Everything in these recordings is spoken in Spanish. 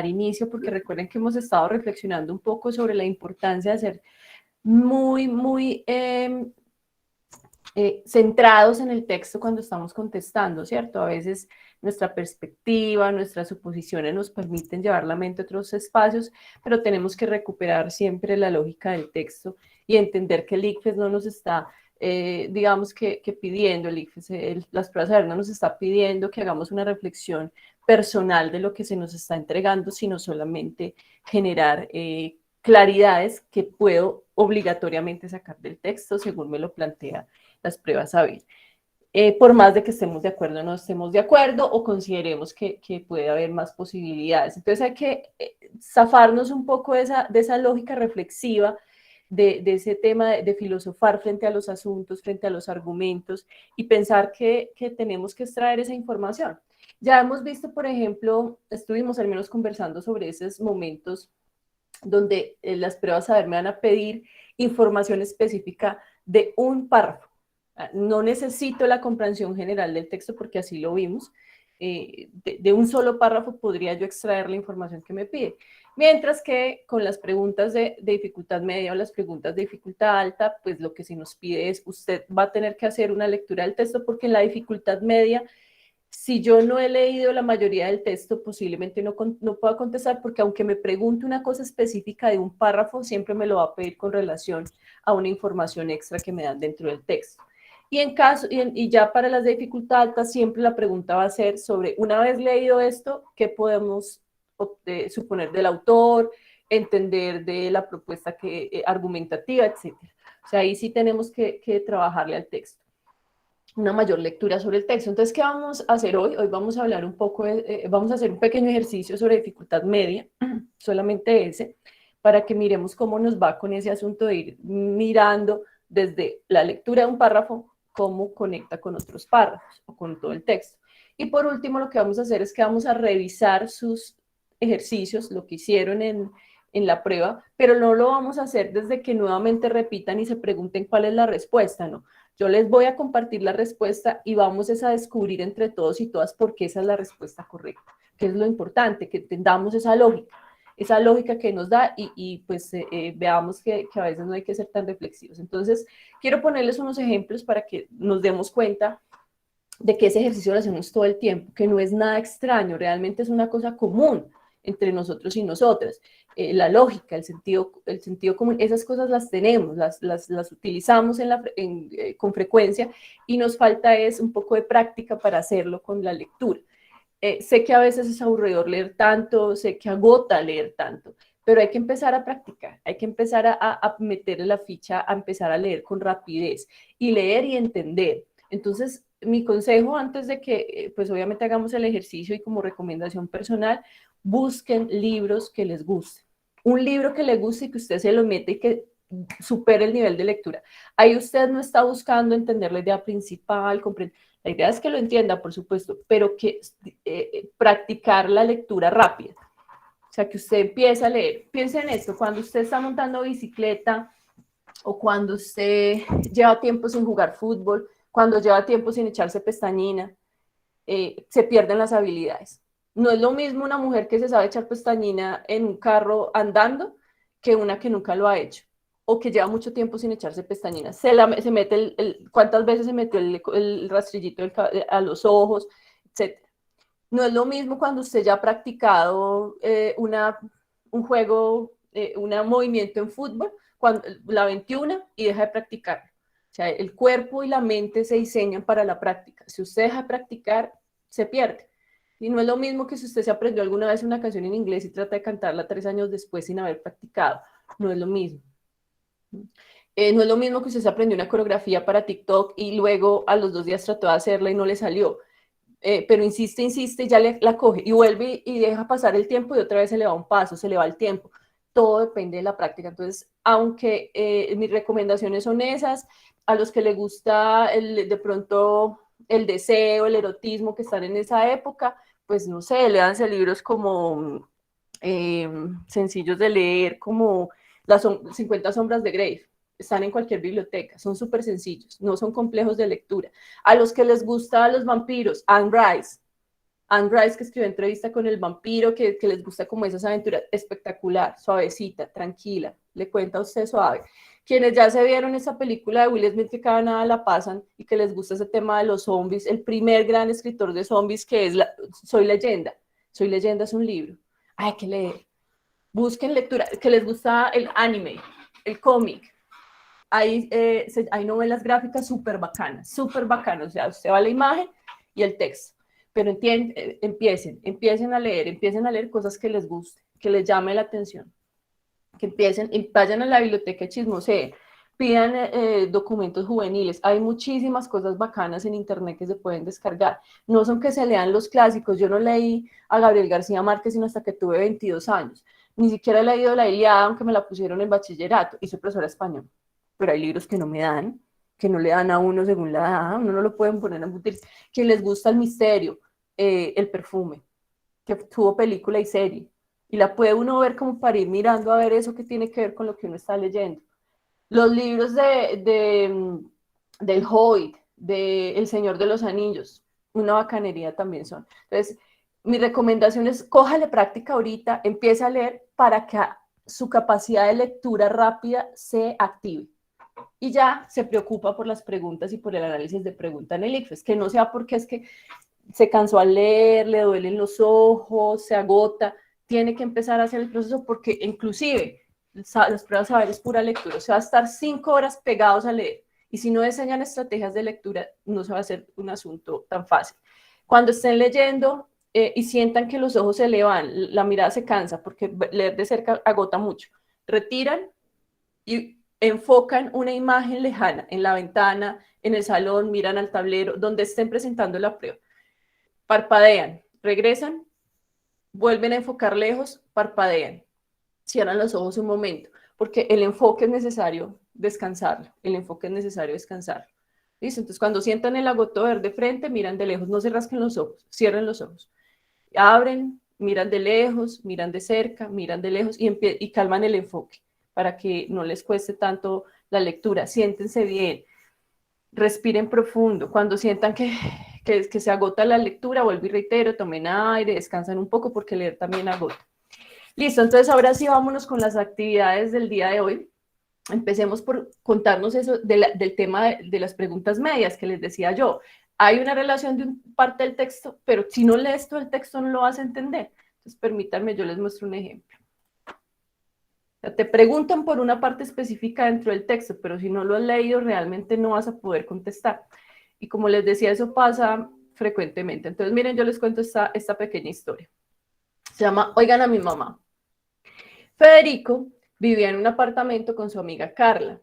inicio, porque recuerden que hemos estado reflexionando un poco sobre la importancia de ser muy centrados en el texto cuando estamos contestando, ¿cierto? A veces nuestra perspectiva, nuestras suposiciones nos permiten llevar la mente a otros espacios, pero tenemos que recuperar siempre la lógica del texto y entender que el ICFES no nos está, digamos que pidiendo, el ICFES, las pruebas de saber no nos está pidiendo que hagamos una reflexión personal de lo que se nos está entregando, sino solamente generar claridades que puedo obligatoriamente sacar del texto según me lo plantea las pruebas saber. Por más de que estemos de acuerdo o no estemos de acuerdo o consideremos que puede haber más posibilidades. Entonces hay que zafarnos un poco de esa lógica reflexiva, de ese tema de filosofar frente a los asuntos, frente a los argumentos y pensar que tenemos que extraer esa información. Ya hemos visto, por ejemplo, estuvimos al menos conversando sobre esos momentos donde las pruebas saber me van a pedir información específica de un párrafo. No necesito la comprensión general del texto porque así lo vimos. De un solo párrafo podría yo extraer la información que me pide. Mientras que con las preguntas de dificultad media o las preguntas de dificultad alta, pues lo que se nos pide es usted va a tener que hacer una lectura del texto porque en la dificultad media, si yo no he leído la mayoría del texto, posiblemente no pueda contestar porque aunque me pregunte una cosa específica de un párrafo, siempre me lo va a pedir con relación a una información extra que me dan dentro del texto. Y ya para las de dificultad alta, siempre la pregunta va a ser sobre, una vez leído esto, ¿qué podemos suponer del autor, entender de la propuesta argumentativa, etcétera? O sea, ahí sí tenemos que trabajarle al texto, una mayor lectura sobre el texto. Entonces, ¿qué vamos a hacer hoy? Hoy vamos a hablar un poco, vamos a hacer un pequeño ejercicio sobre dificultad media, solamente ese, para que miremos cómo nos va con ese asunto de ir mirando desde la lectura de un párrafo, cómo conecta con otros párrafos o con todo el texto. Y por último, lo que vamos a hacer es que vamos a revisar sus ejercicios, lo que hicieron en la prueba, pero no lo vamos a hacer desde que nuevamente repitan y se pregunten cuál es la respuesta, ¿no? Yo les voy a compartir la respuesta y vamos a descubrir entre todos y todas por qué esa es la respuesta correcta, que es lo importante, que entendamos esa lógica que nos da y pues veamos que a veces no hay que ser tan reflexivos. Entonces, quiero ponerles unos ejemplos para que nos demos cuenta de que ese ejercicio lo hacemos todo el tiempo, que no es nada extraño, realmente es una cosa común entre nosotros y nosotras. La lógica, el sentido común, esas cosas las tenemos, las utilizamos con frecuencia y nos falta es un poco de práctica para hacerlo con la lectura. Sé que a veces es aburridor leer tanto, sé que agota leer tanto, pero hay que empezar a practicar, hay que empezar a meterle la ficha, a empezar a leer con rapidez y leer y entender. Entonces, mi consejo antes de que, pues obviamente hagamos el ejercicio y como recomendación personal, busquen libros que les gusten. Un libro que les guste y que usted se lo mete y que supere el nivel de lectura. Ahí usted no está buscando entender la idea principal, comprender. La idea es que lo entienda, por supuesto, pero que practicar la lectura rápida. O sea, que usted empiece a leer. Piense en esto, cuando usted está montando bicicleta o cuando usted lleva tiempo sin jugar fútbol, cuando lleva tiempo sin echarse pestañina, se pierden las habilidades. No es lo mismo una mujer que se sabe echar pestañina en un carro andando que una que nunca lo ha hecho o que lleva mucho tiempo sin echarse pestañina. Se mete ¿cuántas veces se metió el rastrillito a los ojos, etcétera? No es lo mismo cuando usted ya ha practicado un juego, un movimiento en fútbol, cuando la 21 y deja de practicar. O sea, el cuerpo y la mente se diseñan para la práctica. Si usted deja de practicar, se pierde. Y no es lo mismo que si usted se aprendió alguna vez una canción en inglés y trata de cantarla 3 años después sin haber practicado. No es lo mismo. No es lo mismo que usted se aprendió una coreografía para TikTok y luego a los 2 días trató de hacerla y no le salió. Pero insiste, ya la coge y vuelve y deja pasar el tiempo y otra vez se le va un paso, se le va el tiempo. Todo depende de la práctica. Entonces, aunque mis recomendaciones son esas, a los que les gusta de pronto el deseo, el erotismo que están en esa época, pues no sé, léanse libros como sencillos de leer, como las 50 sombras de Grey. Están en cualquier biblioteca, son súper sencillos, no son complejos de lectura. A los que les gustan los vampiros, Anne Rice, Anne Rice, que escribió Entrevista con el vampiro, que les gusta como esas aventuras, espectacular, suavecita, tranquila, le cuenta a usted suave. Quienes ya se vieron esa película de Will Smith, que cada nada la pasan, y que les gusta ese tema de los zombies, el primer gran escritor de zombies, que es Soy Leyenda. Soy Leyenda es un libro. Hay que leer. Busquen lectura, que les gusta el anime, el cómic. Hay novelas gráficas súper bacanas, o sea, usted va a la imagen y el texto, pero empiecen a leer cosas que les guste, que les llame la atención, que vayan a la biblioteca y chismoseen, pidan documentos juveniles, hay muchísimas cosas bacanas en internet que se pueden descargar, no son que se lean los clásicos, yo no leí a Gabriel García Márquez sino hasta que tuve 22 años, ni siquiera he leído la Ilíada, aunque me la pusieron en bachillerato, y soy profesora de español, pero hay libros que no me dan, que no le dan a uno según la edad, uno no lo pueden poner a embutir, que les gusta el misterio, el perfume, que tuvo película y serie, y la puede uno ver como para ir mirando a ver eso que tiene que ver con lo que uno está leyendo. Los libros del Hobbit, de El Señor de los Anillos, una bacanería también son. Entonces, mi recomendación es cójale práctica ahorita, empiece a leer para que su capacidad de lectura rápida se active. Y ya se preocupa por las preguntas y por el análisis de pregunta en el ICFES, que no sea porque es que se cansó al leer, le duelen los ojos, se agota, tiene que empezar a hacer el proceso porque inclusive las pruebas de saber es pura lectura, o sea, va a estar 5 horas pegados a leer y si no enseñan estrategias de lectura no se va a hacer un asunto tan fácil. Cuando estén leyendo y sientan que los ojos se elevan, la mirada se cansa porque leer de cerca agota mucho, retiran y enfocan una imagen lejana en la ventana, en el salón, miran al tablero, donde estén presentando la prueba. Parpadean, regresan, vuelven a enfocar lejos, parpadean, cierran los ojos un momento, porque el enfoque es necesario descansarlo, el enfoque es necesario descansarlo. ¿Listo? Entonces, cuando sientan el agoto verde frente, miran de lejos, no se rasquen los ojos, cierren los ojos, abren, miran de lejos, miran de cerca, miran de lejos y calman el enfoque para que no les cueste tanto la lectura. Siéntense bien, respiren profundo. Cuando sientan que se agota la lectura, vuelvo y reitero, tomen aire, descansan un poco porque leer también agota. Listo, entonces ahora sí vámonos con las actividades del día de hoy. Empecemos por contarnos eso del tema de las preguntas medias que les decía yo. Hay una relación de parte del texto, pero si no lees todo el texto no lo vas a entender. Entonces permítanme, yo les muestro un ejemplo. Te preguntan por una parte específica dentro del texto, pero si no lo has leído realmente no vas a poder contestar. Y como les decía, eso pasa frecuentemente. Entonces, miren, yo les cuento esta pequeña historia. Se llama Oigan a mi mamá. Federico vivía en un apartamento con su amiga Carla.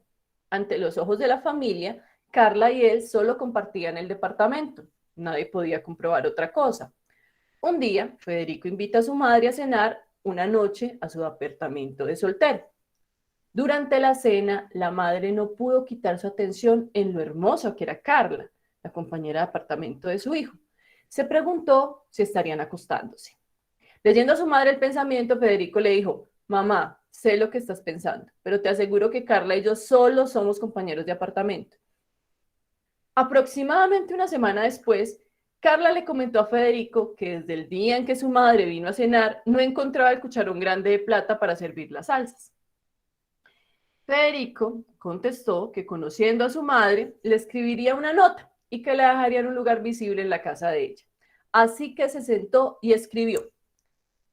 Ante los ojos de la familia, Carla y él solo compartían el departamento. Nadie podía comprobar otra cosa. Un día, Federico invita a su madre a cenar una noche a su apartamento de soltero. Durante la cena, la madre no pudo quitar su atención en lo hermosa que era Carla, la compañera de apartamento de su hijo. Se preguntó si estarían acostándose. Leyendo a su madre el pensamiento, Federico le dijo: mamá, sé lo que estás pensando, pero te aseguro que Carla y yo solo somos compañeros de apartamento. Aproximadamente una semana después, Carla le comentó a Federico que desde el día en que su madre vino a cenar, no encontraba el cucharón grande de plata para servir las salsas. Federico contestó que conociendo a su madre, le escribiría una nota y que la dejaría en un lugar visible en la casa de ella. Así que se sentó y escribió: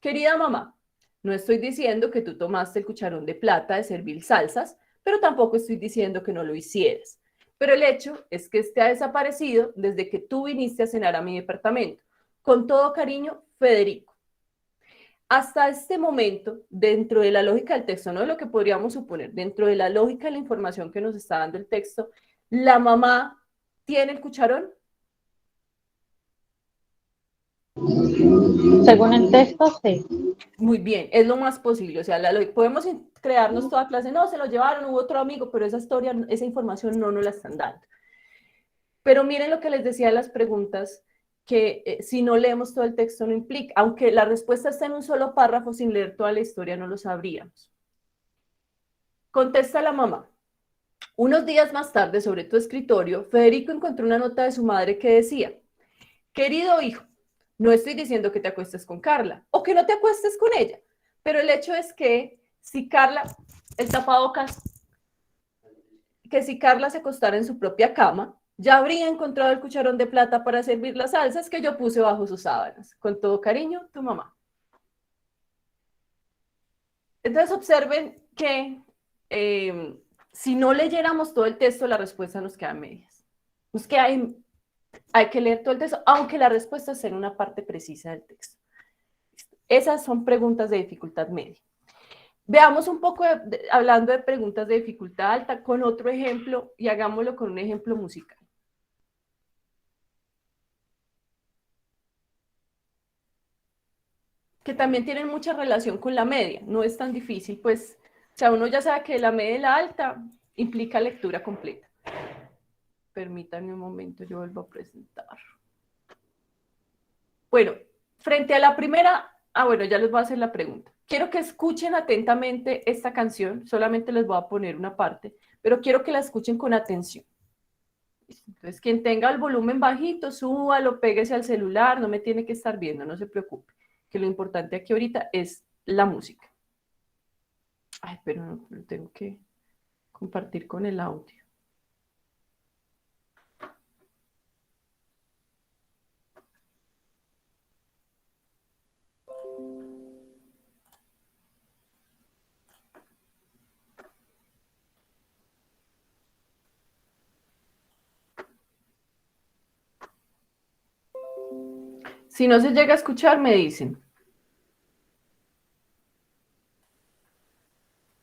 querida mamá, no estoy diciendo que tú tomaste el cucharón de plata de servir salsas, pero tampoco estoy diciendo que no lo hicieras. Pero el hecho es que este ha desaparecido desde que tú viniste a cenar a mi departamento. Con todo cariño, Federico. Hasta este momento, dentro de la lógica del texto, no de lo que podríamos suponer, dentro de la lógica de la información que nos está dando el texto, ¿la mamá tiene el cucharón? Según el texto, sí. Muy bien, es lo más posible. O sea, podemos crearnos toda clase, no, se lo llevaron, hubo otro amigo, pero esa historia, esa información no nos la están dando. Pero miren lo que les decía de las preguntas, que si no leemos todo el texto no implica, aunque la respuesta está en un solo párrafo, sin leer toda la historia no lo sabríamos. Contesta la mamá. Unos días más tarde, sobre tu escritorio, Federico encontró una nota de su madre que decía: querido hijo, No estoy diciendo que te acuestes con Carla o que no te acuestes con ella, pero el hecho es que si Carla, el tapabocas, que si Carla se acostara en su propia cama, ya habría encontrado el cucharón de plata para servir las salsas que yo puse bajo sus sábanas. Con todo cariño, tu mamá. Entonces observen que si no leyéramos todo el texto, la respuesta nos queda en medias. Nos queda hay que leer todo el texto, aunque la respuesta sea en una parte precisa del texto. Esas son preguntas de dificultad media. Veamos un poco, hablando de preguntas de dificultad alta, con otro ejemplo y hagámoslo con un ejemplo musical. Que también tienen mucha relación con la media, no es tan difícil, pues, o sea, uno ya sabe que la media y la alta implica lectura completa. Permítanme un momento, yo vuelvo a presentar. Bueno, frente a la primera, bueno, ya les voy a hacer la pregunta. Quiero que escuchen atentamente esta canción, solamente les voy a poner una parte, pero quiero que la escuchen con atención. Entonces, quien tenga el volumen bajito, súbalo, péguese al celular, no me tiene que estar viendo, no se preocupe, que lo importante aquí ahorita es la música. Ay, pero no, lo tengo que compartir con el audio. Si no se llega a escuchar, me dicen.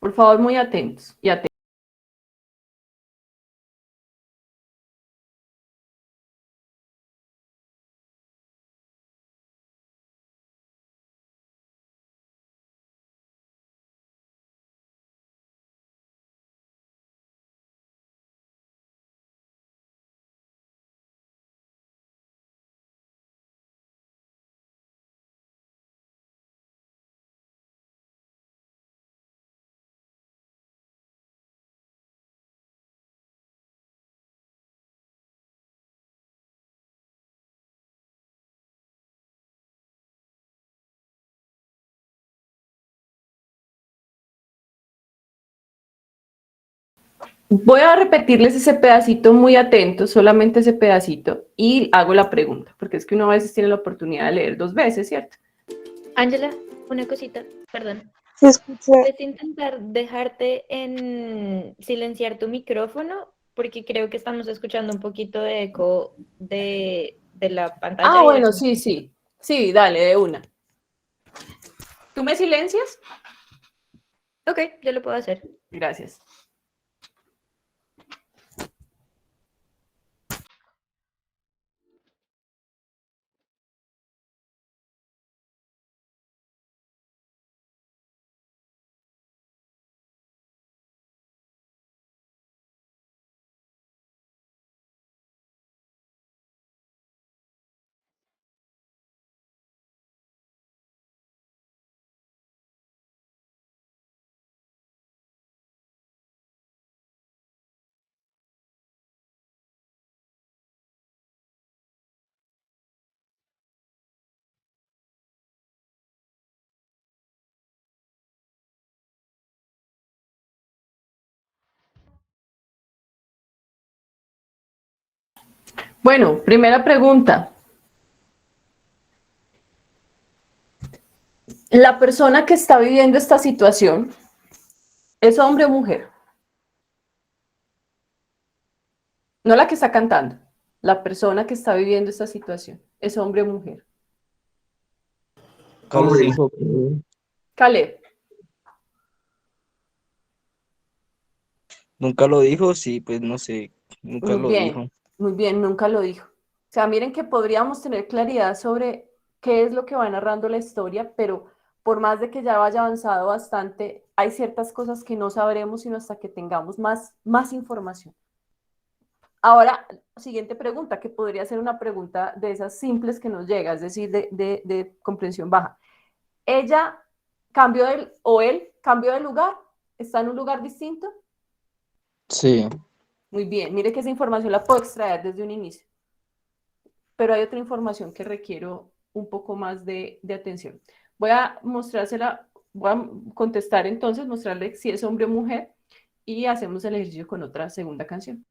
Por favor, muy atentos y atentos. Voy a repetirles ese pedacito muy atento, solamente ese pedacito, y hago la pregunta, porque es que uno a veces tiene la oportunidad de leer 2 veces, ¿cierto? Ángela, una cosita, perdón. Se escucha. ¿Puedes intentar dejarte en silenciar tu micrófono? Porque creo que estamos escuchando un poquito de eco de la pantalla. Bueno, sí, sí. Sí, dale, de una. ¿Tú me silencias? Ok, yo lo puedo hacer. Gracias. Bueno, primera pregunta. ¿La persona que está viviendo esta situación es hombre o mujer? No la que está cantando. La persona que está viviendo esta situación es hombre o mujer. Hombre. Dijo Caleb. Nunca lo dijo, sí, pues no sé, nunca Muy lo bien, dijo. muy bien, nunca lo dijo. O sea, miren que podríamos tener claridad sobre qué es lo que va narrando la historia, pero por más de que ya vaya avanzado bastante, hay ciertas cosas que no sabremos sino hasta que tengamos más información. Ahora, siguiente pregunta, que podría ser una pregunta de esas simples que nos llega, es decir, de comprensión baja. ¿Ella cambió o él cambió de lugar? ¿Está en un lugar distinto? sí, Muy bien, mire que esa información la puedo extraer desde un inicio. Pero hay otra información que requiero un poco más de atención. Voy a mostrársela, voy a contestar entonces, mostrarle si es hombre o mujer y hacemos el ejercicio con otra segunda canción.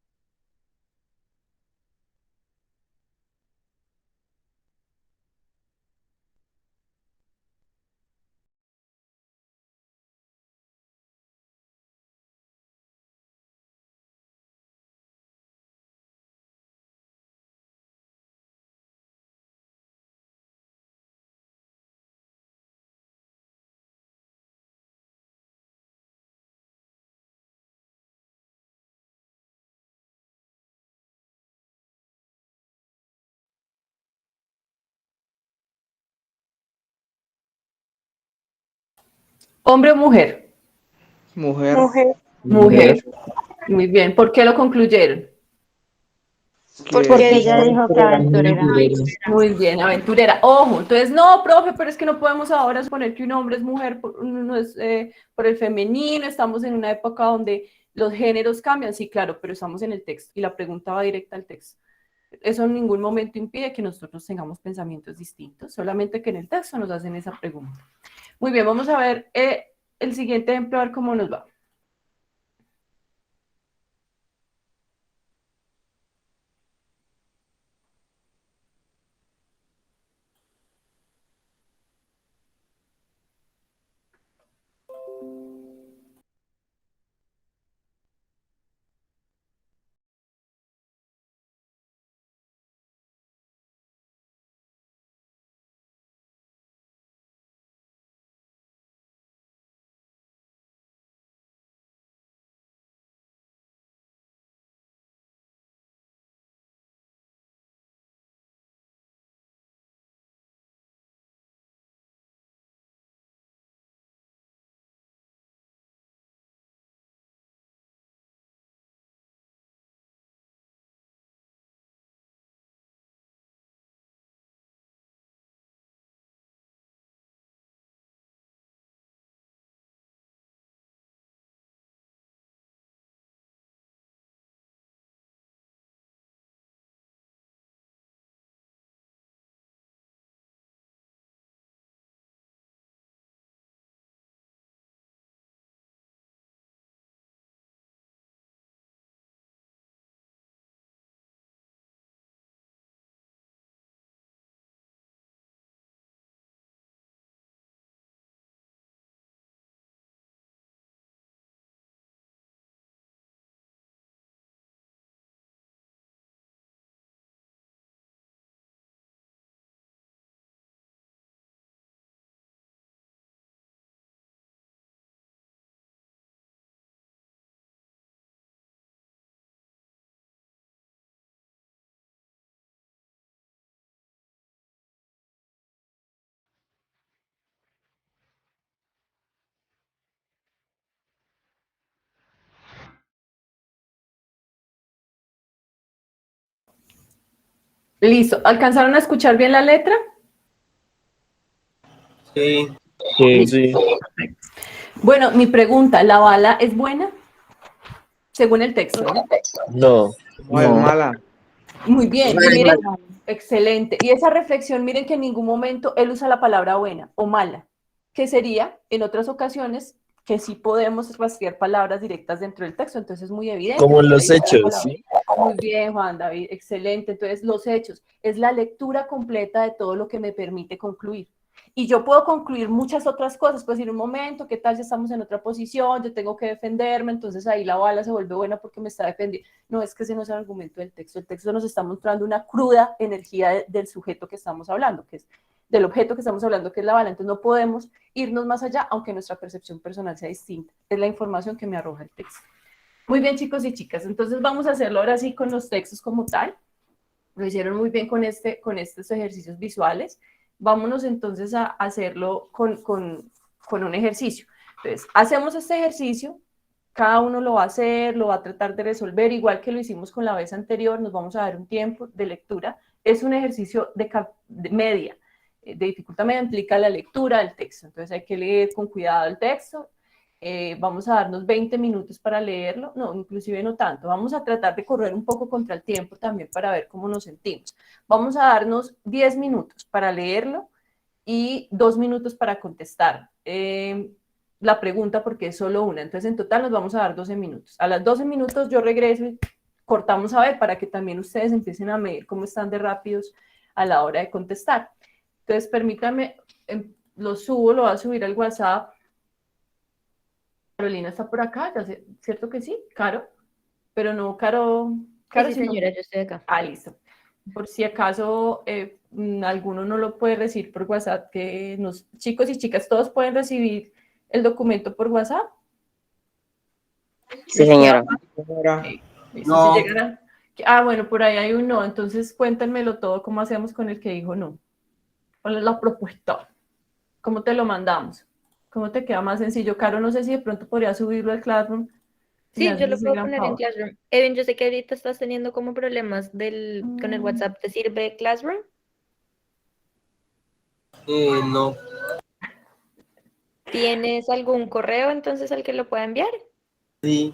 ¿Hombre o mujer? Mujer. Mujer. Muy bien. ¿Por qué lo concluyeron? Porque ella dijo que aventurera. Muy bien, aventurera. Ojo, entonces no, profe, pero es que no podemos ahora suponer que un hombre es mujer, no es por el femenino, estamos en una época donde los géneros cambian, sí, claro, pero estamos en el texto y la pregunta va directa al texto. Eso en ningún momento impide que nosotros tengamos pensamientos distintos, solamente que en el texto nos hacen esa pregunta. Muy bien, vamos a ver el siguiente ejemplo, a ver cómo nos va. Listo, ¿alcanzaron a escuchar bien la letra? Sí. Sí. Bueno, mi pregunta, ¿la bala es buena? Según el texto, ¿no? No. No es mala. Muy bien, y miren, excelente. Y esa reflexión, miren que en ningún momento él usa la palabra buena o mala, que sería en otras ocasiones que sí podemos rastrear palabras directas dentro del texto, entonces es muy evidente. Como en los Ahí está la hechos, palabra. ¿sí? Muy bien, Juan David, excelente. Entonces, los hechos es la lectura completa de todo lo que me permite concluir. Y yo puedo concluir muchas otras cosas, pues decir un momento, ¿qué tal si estamos en otra posición? Yo tengo que defenderme, entonces ahí la bala se vuelve buena porque me está defendiendo. No, es que ese no es el argumento del texto. El texto nos está mostrando una cruda energía del sujeto que estamos hablando, que es del objeto que estamos hablando, que es la bala. Entonces no podemos irnos más allá, aunque nuestra percepción personal sea distinta. Es la información que me arroja el texto. Muy bien, chicos y chicas. Entonces vamos a hacerlo ahora sí con los textos como tal. Lo hicieron muy bien con estos ejercicios visuales. Vámonos entonces a hacerlo con un ejercicio. Entonces, hacemos este ejercicio, cada uno lo va a hacer, lo va a tratar de resolver, igual que lo hicimos con la vez anterior, nos vamos a dar un tiempo de lectura. Es un ejercicio de media, de dificultad media, implica la lectura del texto, entonces hay que leer con cuidado el texto vamos a darnos 20 minutos para leerlo, no, inclusive no tanto, vamos a tratar de correr un poco contra el tiempo también para ver cómo nos sentimos. Vamos a darnos 10 minutos para leerlo y 2 minutos para contestar la pregunta porque es solo una, entonces en total nos vamos a dar 12 minutos. A los 12 minutos yo regreso y cortamos a ver para que también ustedes empiecen a medir cómo están de rápidos a la hora de contestar. Entonces permítanme, lo voy a subir al WhatsApp. Carolina está por acá, ya sé, ¿cierto que sí? Caro, pero no Caro. Sí, señora, yo estoy acá. Ah, listo. Por si acaso alguno no lo puede recibir por WhatsApp, que chicos y chicas, todos pueden recibir el documento por WhatsApp. Sí, señora. Okay. No. Si llegará... bueno, por ahí hay un no, entonces cuéntenmelo todo, ¿cómo hacemos con el que dijo no? ¿Cuál es la propuesta? ¿Cómo te lo mandamos? ¿Cómo te queda más sencillo? Caro, no sé si de pronto podría subirlo al Classroom. Sí, yo lo puedo poner en Classroom. Evin, yo sé que ahorita estás teniendo como problemas con el WhatsApp. ¿Te sirve Classroom? No. ¿Tienes algún correo entonces al que lo pueda enviar? Sí.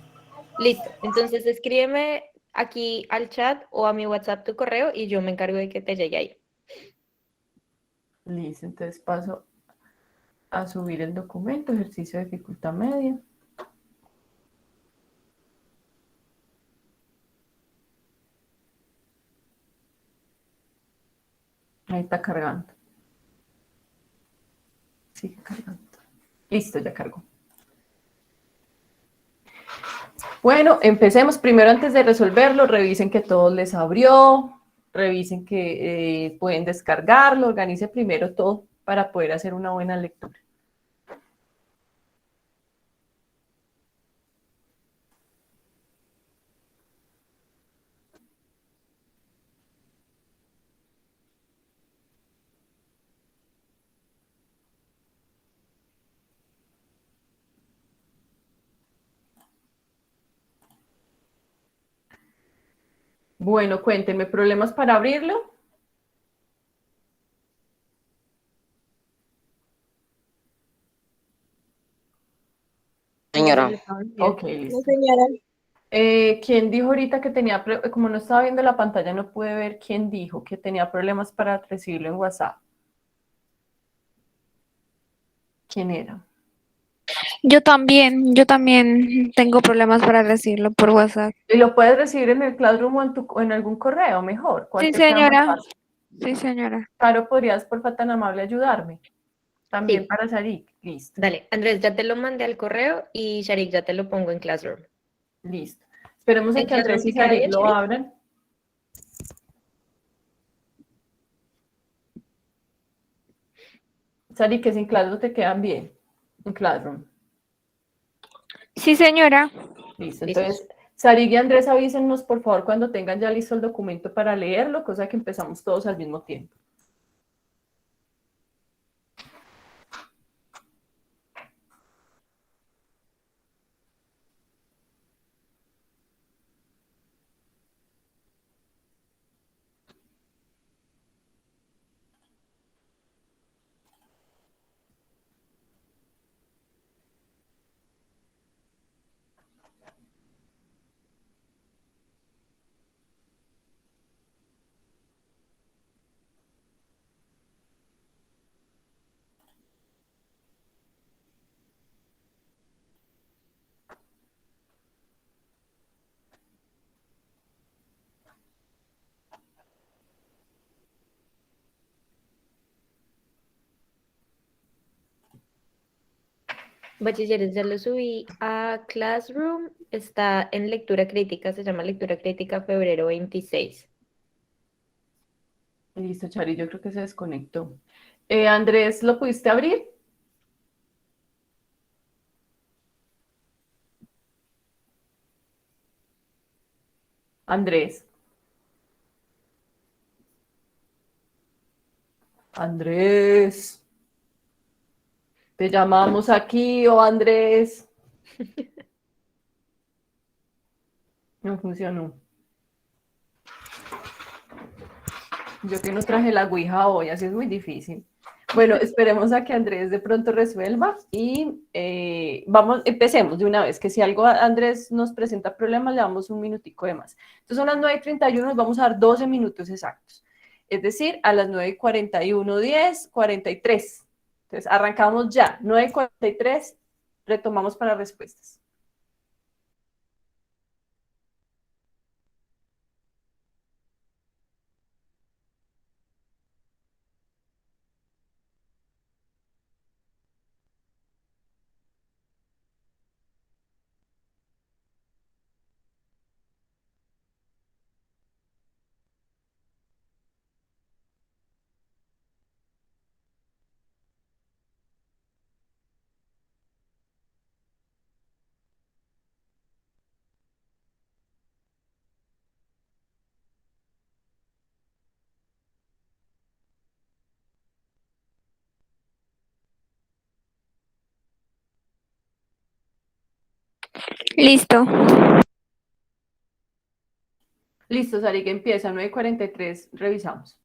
Listo. Entonces escríbeme aquí al chat o a mi WhatsApp tu correo y yo me encargo de que te llegue ahí. Listo, entonces paso a subir el documento, ejercicio de dificultad media. Ahí está cargando. Sigue cargando. Listo, ya cargó. Bueno, empecemos. Primero, antes de resolverlo, revisen que todo les abrió, revisen que pueden descargarlo, organice primero todo para poder hacer una buena lectura. Bueno, cuéntenme, ¿problemas para abrirlo? Señora. Ok, listo. No, señora. ¿Quién dijo ahorita que tenía, como no estaba viendo la pantalla, no pude ver quién dijo que tenía problemas para recibirlo en WhatsApp? ¿Quién era? Yo también tengo problemas para recibirlo por WhatsApp. ¿Y lo puedes recibir en el Classroom o en algún correo mejor? ¿Cuál Sí, te queda más señora. fácil? Sí, señora. Caro, ¿podrías, por favor, tan amable, ayudarme? También Sí. para Sharik. Listo. Dale, Andrés, ya te lo mandé al correo y Sharik ya te lo pongo en Classroom. Listo. Esperemos ¿En que Andrés Classroom y te queda Sharik bien, lo Sharik? abran. Sharik, que sin Classroom te quedan bien. En Classroom. Sí, señora. Listo. Listo. Entonces, Sharik y Andrés, avísennos, por favor, cuando tengan ya listo el documento para leerlo, cosa que empezamos todos al mismo tiempo. Bachilleres, ya lo subí a Classroom. Está en lectura crítica, se llama lectura crítica febrero 26. Listo, Chari, yo creo que se desconectó. Andrés, ¿lo pudiste abrir? Andrés. Andrés. Te llamamos aquí, oh Andrés. No funcionó. Yo que no traje la ouija hoy, así es muy difícil. Bueno, esperemos a que Andrés de pronto resuelva y vamos, empecemos de una vez, que si algo Andrés nos presenta problemas, le damos un minutico de más. Entonces son las 9:31, nos vamos a dar 12 minutos exactos. Es decir, a las 9:41, 10, 43. Entonces arrancamos ya, 9:43, retomamos para respuestas. Listo. Listo, Sari, que empieza, 9:43, revisamos.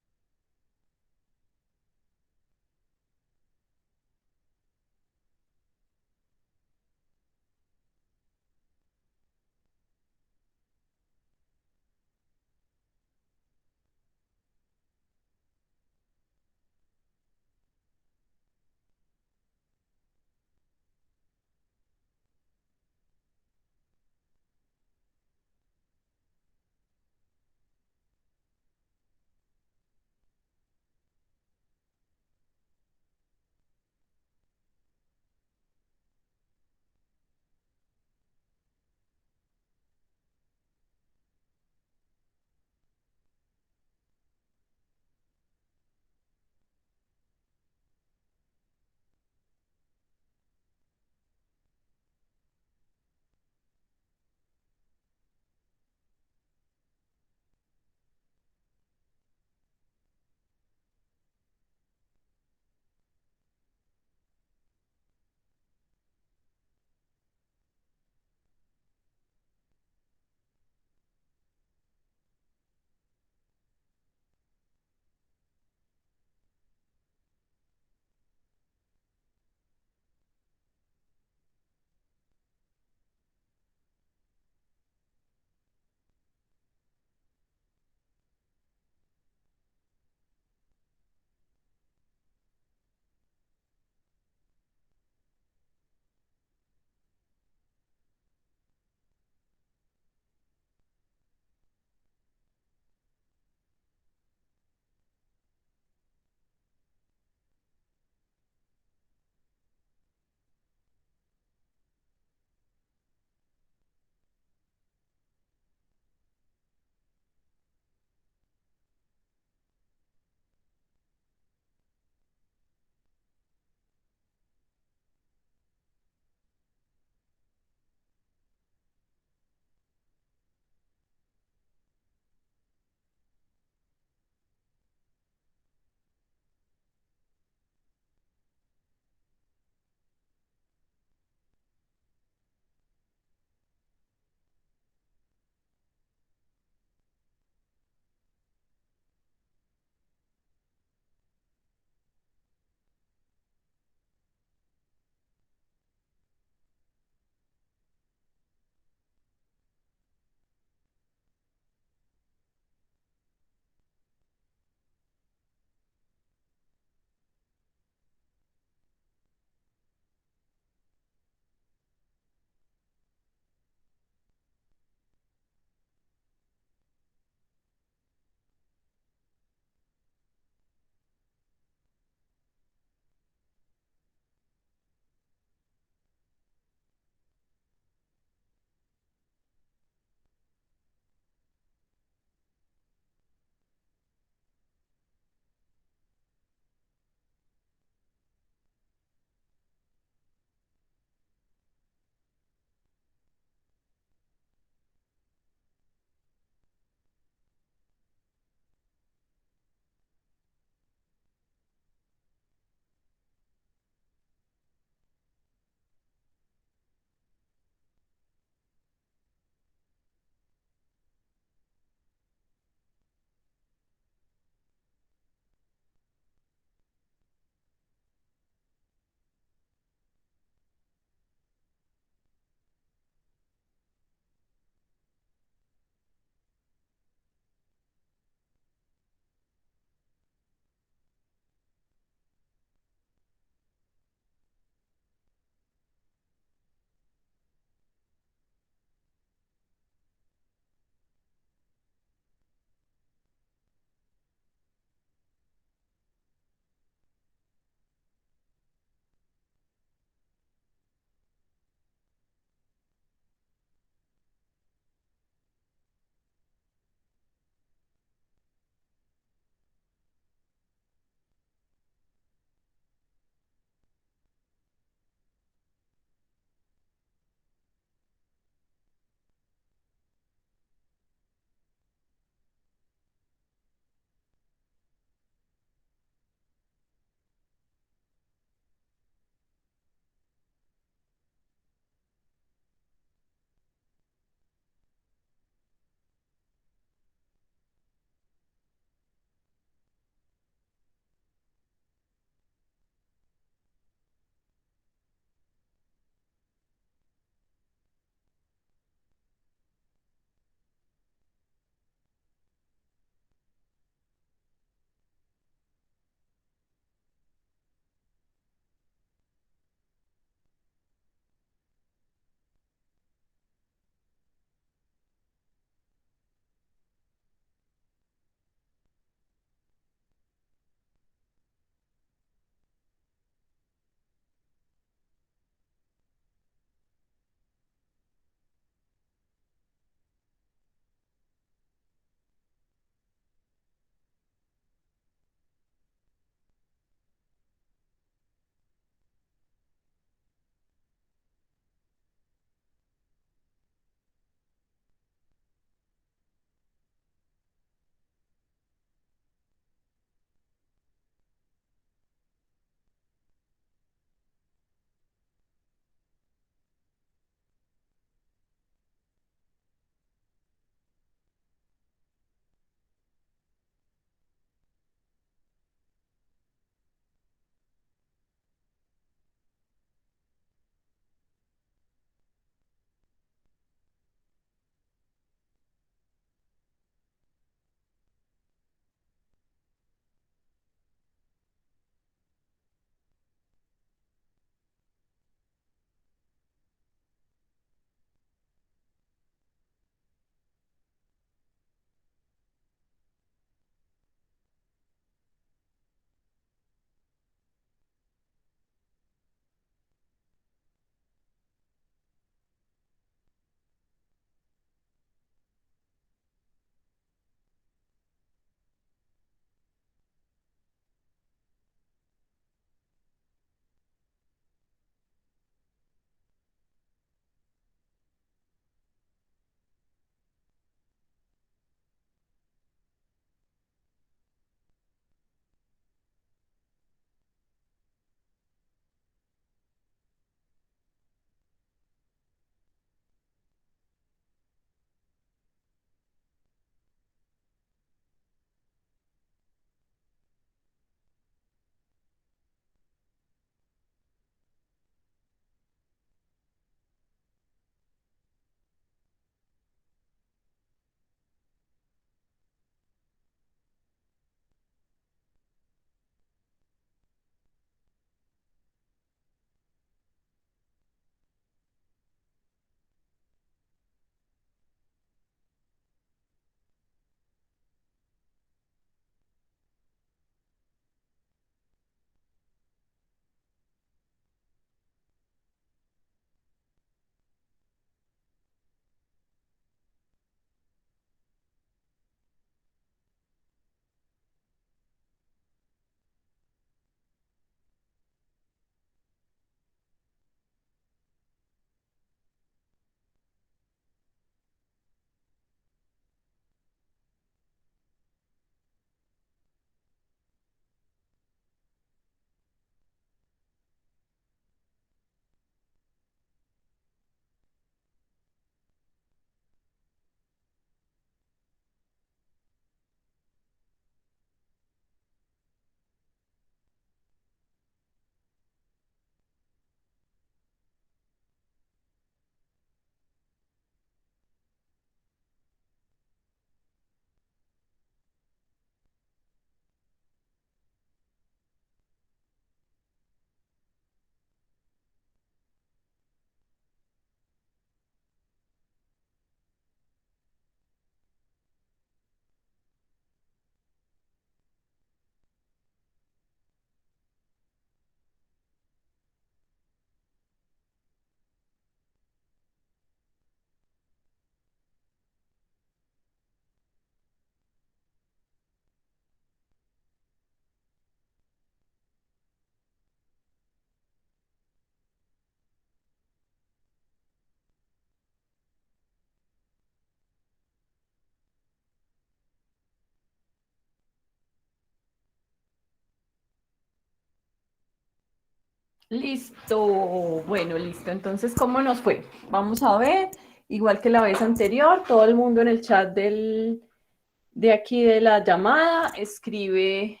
Listo. Bueno, listo. Entonces, ¿cómo nos fue? Vamos a ver, igual que la vez anterior, todo el mundo en el chat de aquí de la llamada escribe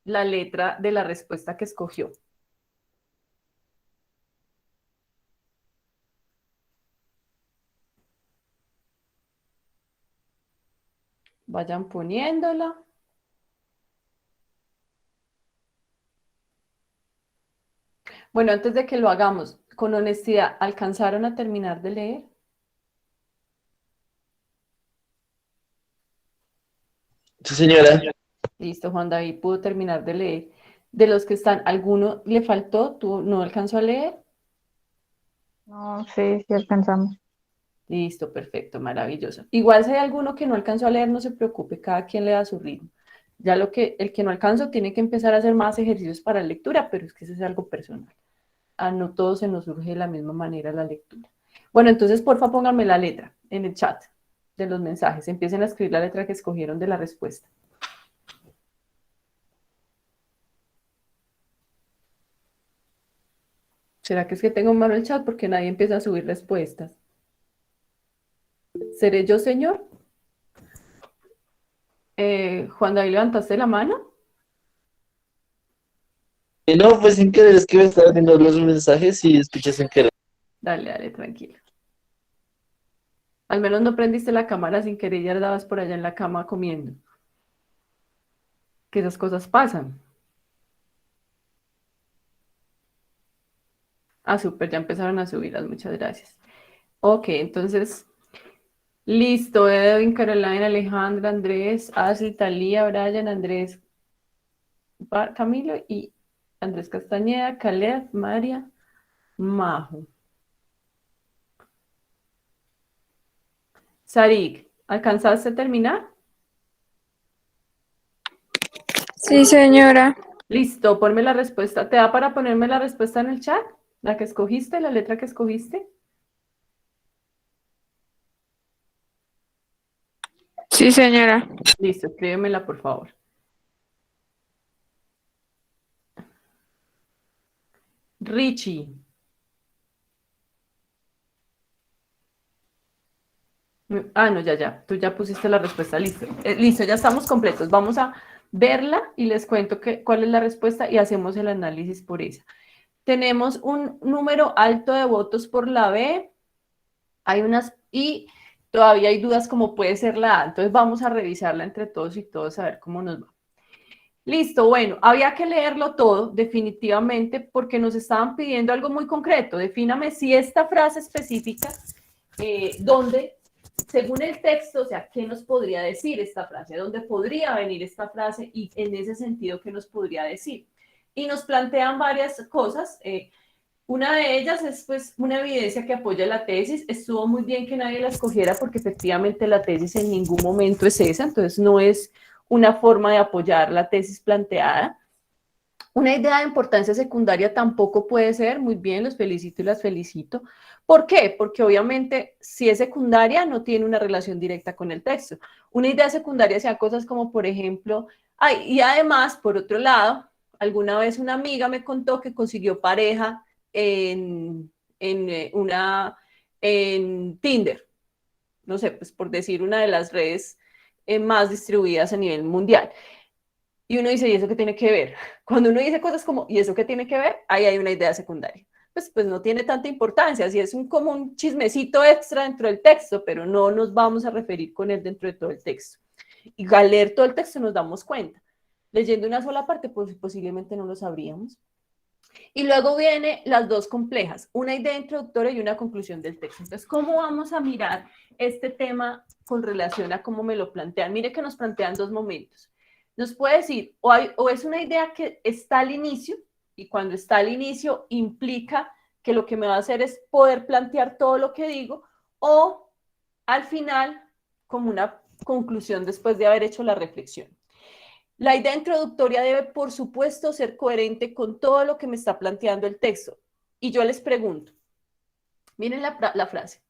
la letra de la respuesta que escogió. Vayan poniéndola. Bueno, antes de que lo hagamos, con honestidad, ¿alcanzaron a terminar de leer? Sí, señora. Listo, Juan David pudo terminar de leer. De los que están, ¿alguno le faltó? ¿Tú no alcanzó a leer? No, sí, sí alcanzamos. Listo, perfecto, maravilloso. Igual si hay alguno que no alcanzó a leer, no se preocupe, cada quien le da su ritmo. Ya el que no alcanzó tiene que empezar a hacer más ejercicios para lectura, pero es que eso es algo personal. A no todos se nos surge de la misma manera la lectura. Bueno, entonces porfa pónganme la letra en el chat de los mensajes. Empiecen a escribir la letra que escogieron de la respuesta. ¿Será que es que tengo malo el chat porque nadie empieza a subir respuestas? ¿Seré yo, señor? Juan David, ¿levantaste la mano? No, pues sin querer, es que me estaba viendo los mensajes y escuché sin querer. Dale, dale, tranquilo. Al menos no prendiste la cámara sin querer y andabas por allá en la cama comiendo. Que esas cosas pasan. Ah, súper, ya empezaron a subirlas, muchas gracias. Ok, entonces, listo, Edwin, Caroline, Alejandra, Andrés, Ashley, Talía, Brian, Andrés, Camilo y Andrés Castañeda, Caleb, María, Majo. Sarik, ¿alcanzaste a terminar? Sí, señora. Listo, ponme la respuesta. ¿Te da para ponerme la respuesta en el chat? ¿La que escogiste, la letra que escogiste? Sí, señora. Listo, escríbemela, por favor. Richie. Ah, no, ya. Tú ya pusiste la respuesta. Listo. Listo, ya estamos completos. Vamos a verla y les cuento cuál es la respuesta y hacemos el análisis por esa. Tenemos un número alto de votos por la B. Y todavía hay dudas como puede ser la A. Entonces vamos a revisarla entre todos y todos a ver cómo nos va. Listo, bueno, había que leerlo todo definitivamente porque nos estaban pidiendo algo muy concreto. Defíname si esta frase específica, ¿dónde, según el texto, o sea, qué nos podría decir esta frase? ¿Dónde podría venir esta frase? Y en ese sentido, ¿qué nos podría decir? Y nos plantean varias cosas. Una de ellas es pues una evidencia que apoya la tesis. Estuvo muy bien que nadie la escogiera porque efectivamente la tesis en ningún momento es esa, entonces no es una forma de apoyar la tesis planteada. Una idea de importancia secundaria tampoco puede ser. Muy bien, los felicito y las felicito. ¿Por qué? Porque obviamente si es secundaria no tiene una relación directa con el texto. Una idea secundaria sea cosas como, por ejemplo, y además, por otro lado, alguna vez una amiga me contó que consiguió pareja en, en Tinder. No sé, pues por decir una de las redes más distribuidas a nivel mundial. Y uno dice, ¿y eso qué tiene que ver? Cuando uno dice cosas como, ¿y eso qué tiene que ver? Ahí hay una idea secundaria. Pues no tiene tanta importancia, si es como un chismecito extra dentro del texto, pero no nos vamos a referir con él dentro de todo el texto. Y al leer todo el texto nos damos cuenta. Leyendo una sola parte, pues posiblemente no lo sabríamos. Y luego viene las dos complejas, una idea introductoria y una conclusión del texto. Entonces, ¿cómo vamos a mirar este tema con relación a cómo me lo plantean? Mire que nos plantean dos momentos. Nos puede decir, o es una idea que está al inicio, y cuando está al inicio implica que lo que me va a hacer es poder plantear todo lo que digo, o al final como una conclusión después de haber hecho la reflexión. La idea introductoria debe, por supuesto, ser coherente con todo lo que me está planteando el texto. Y yo les pregunto, miren la frase,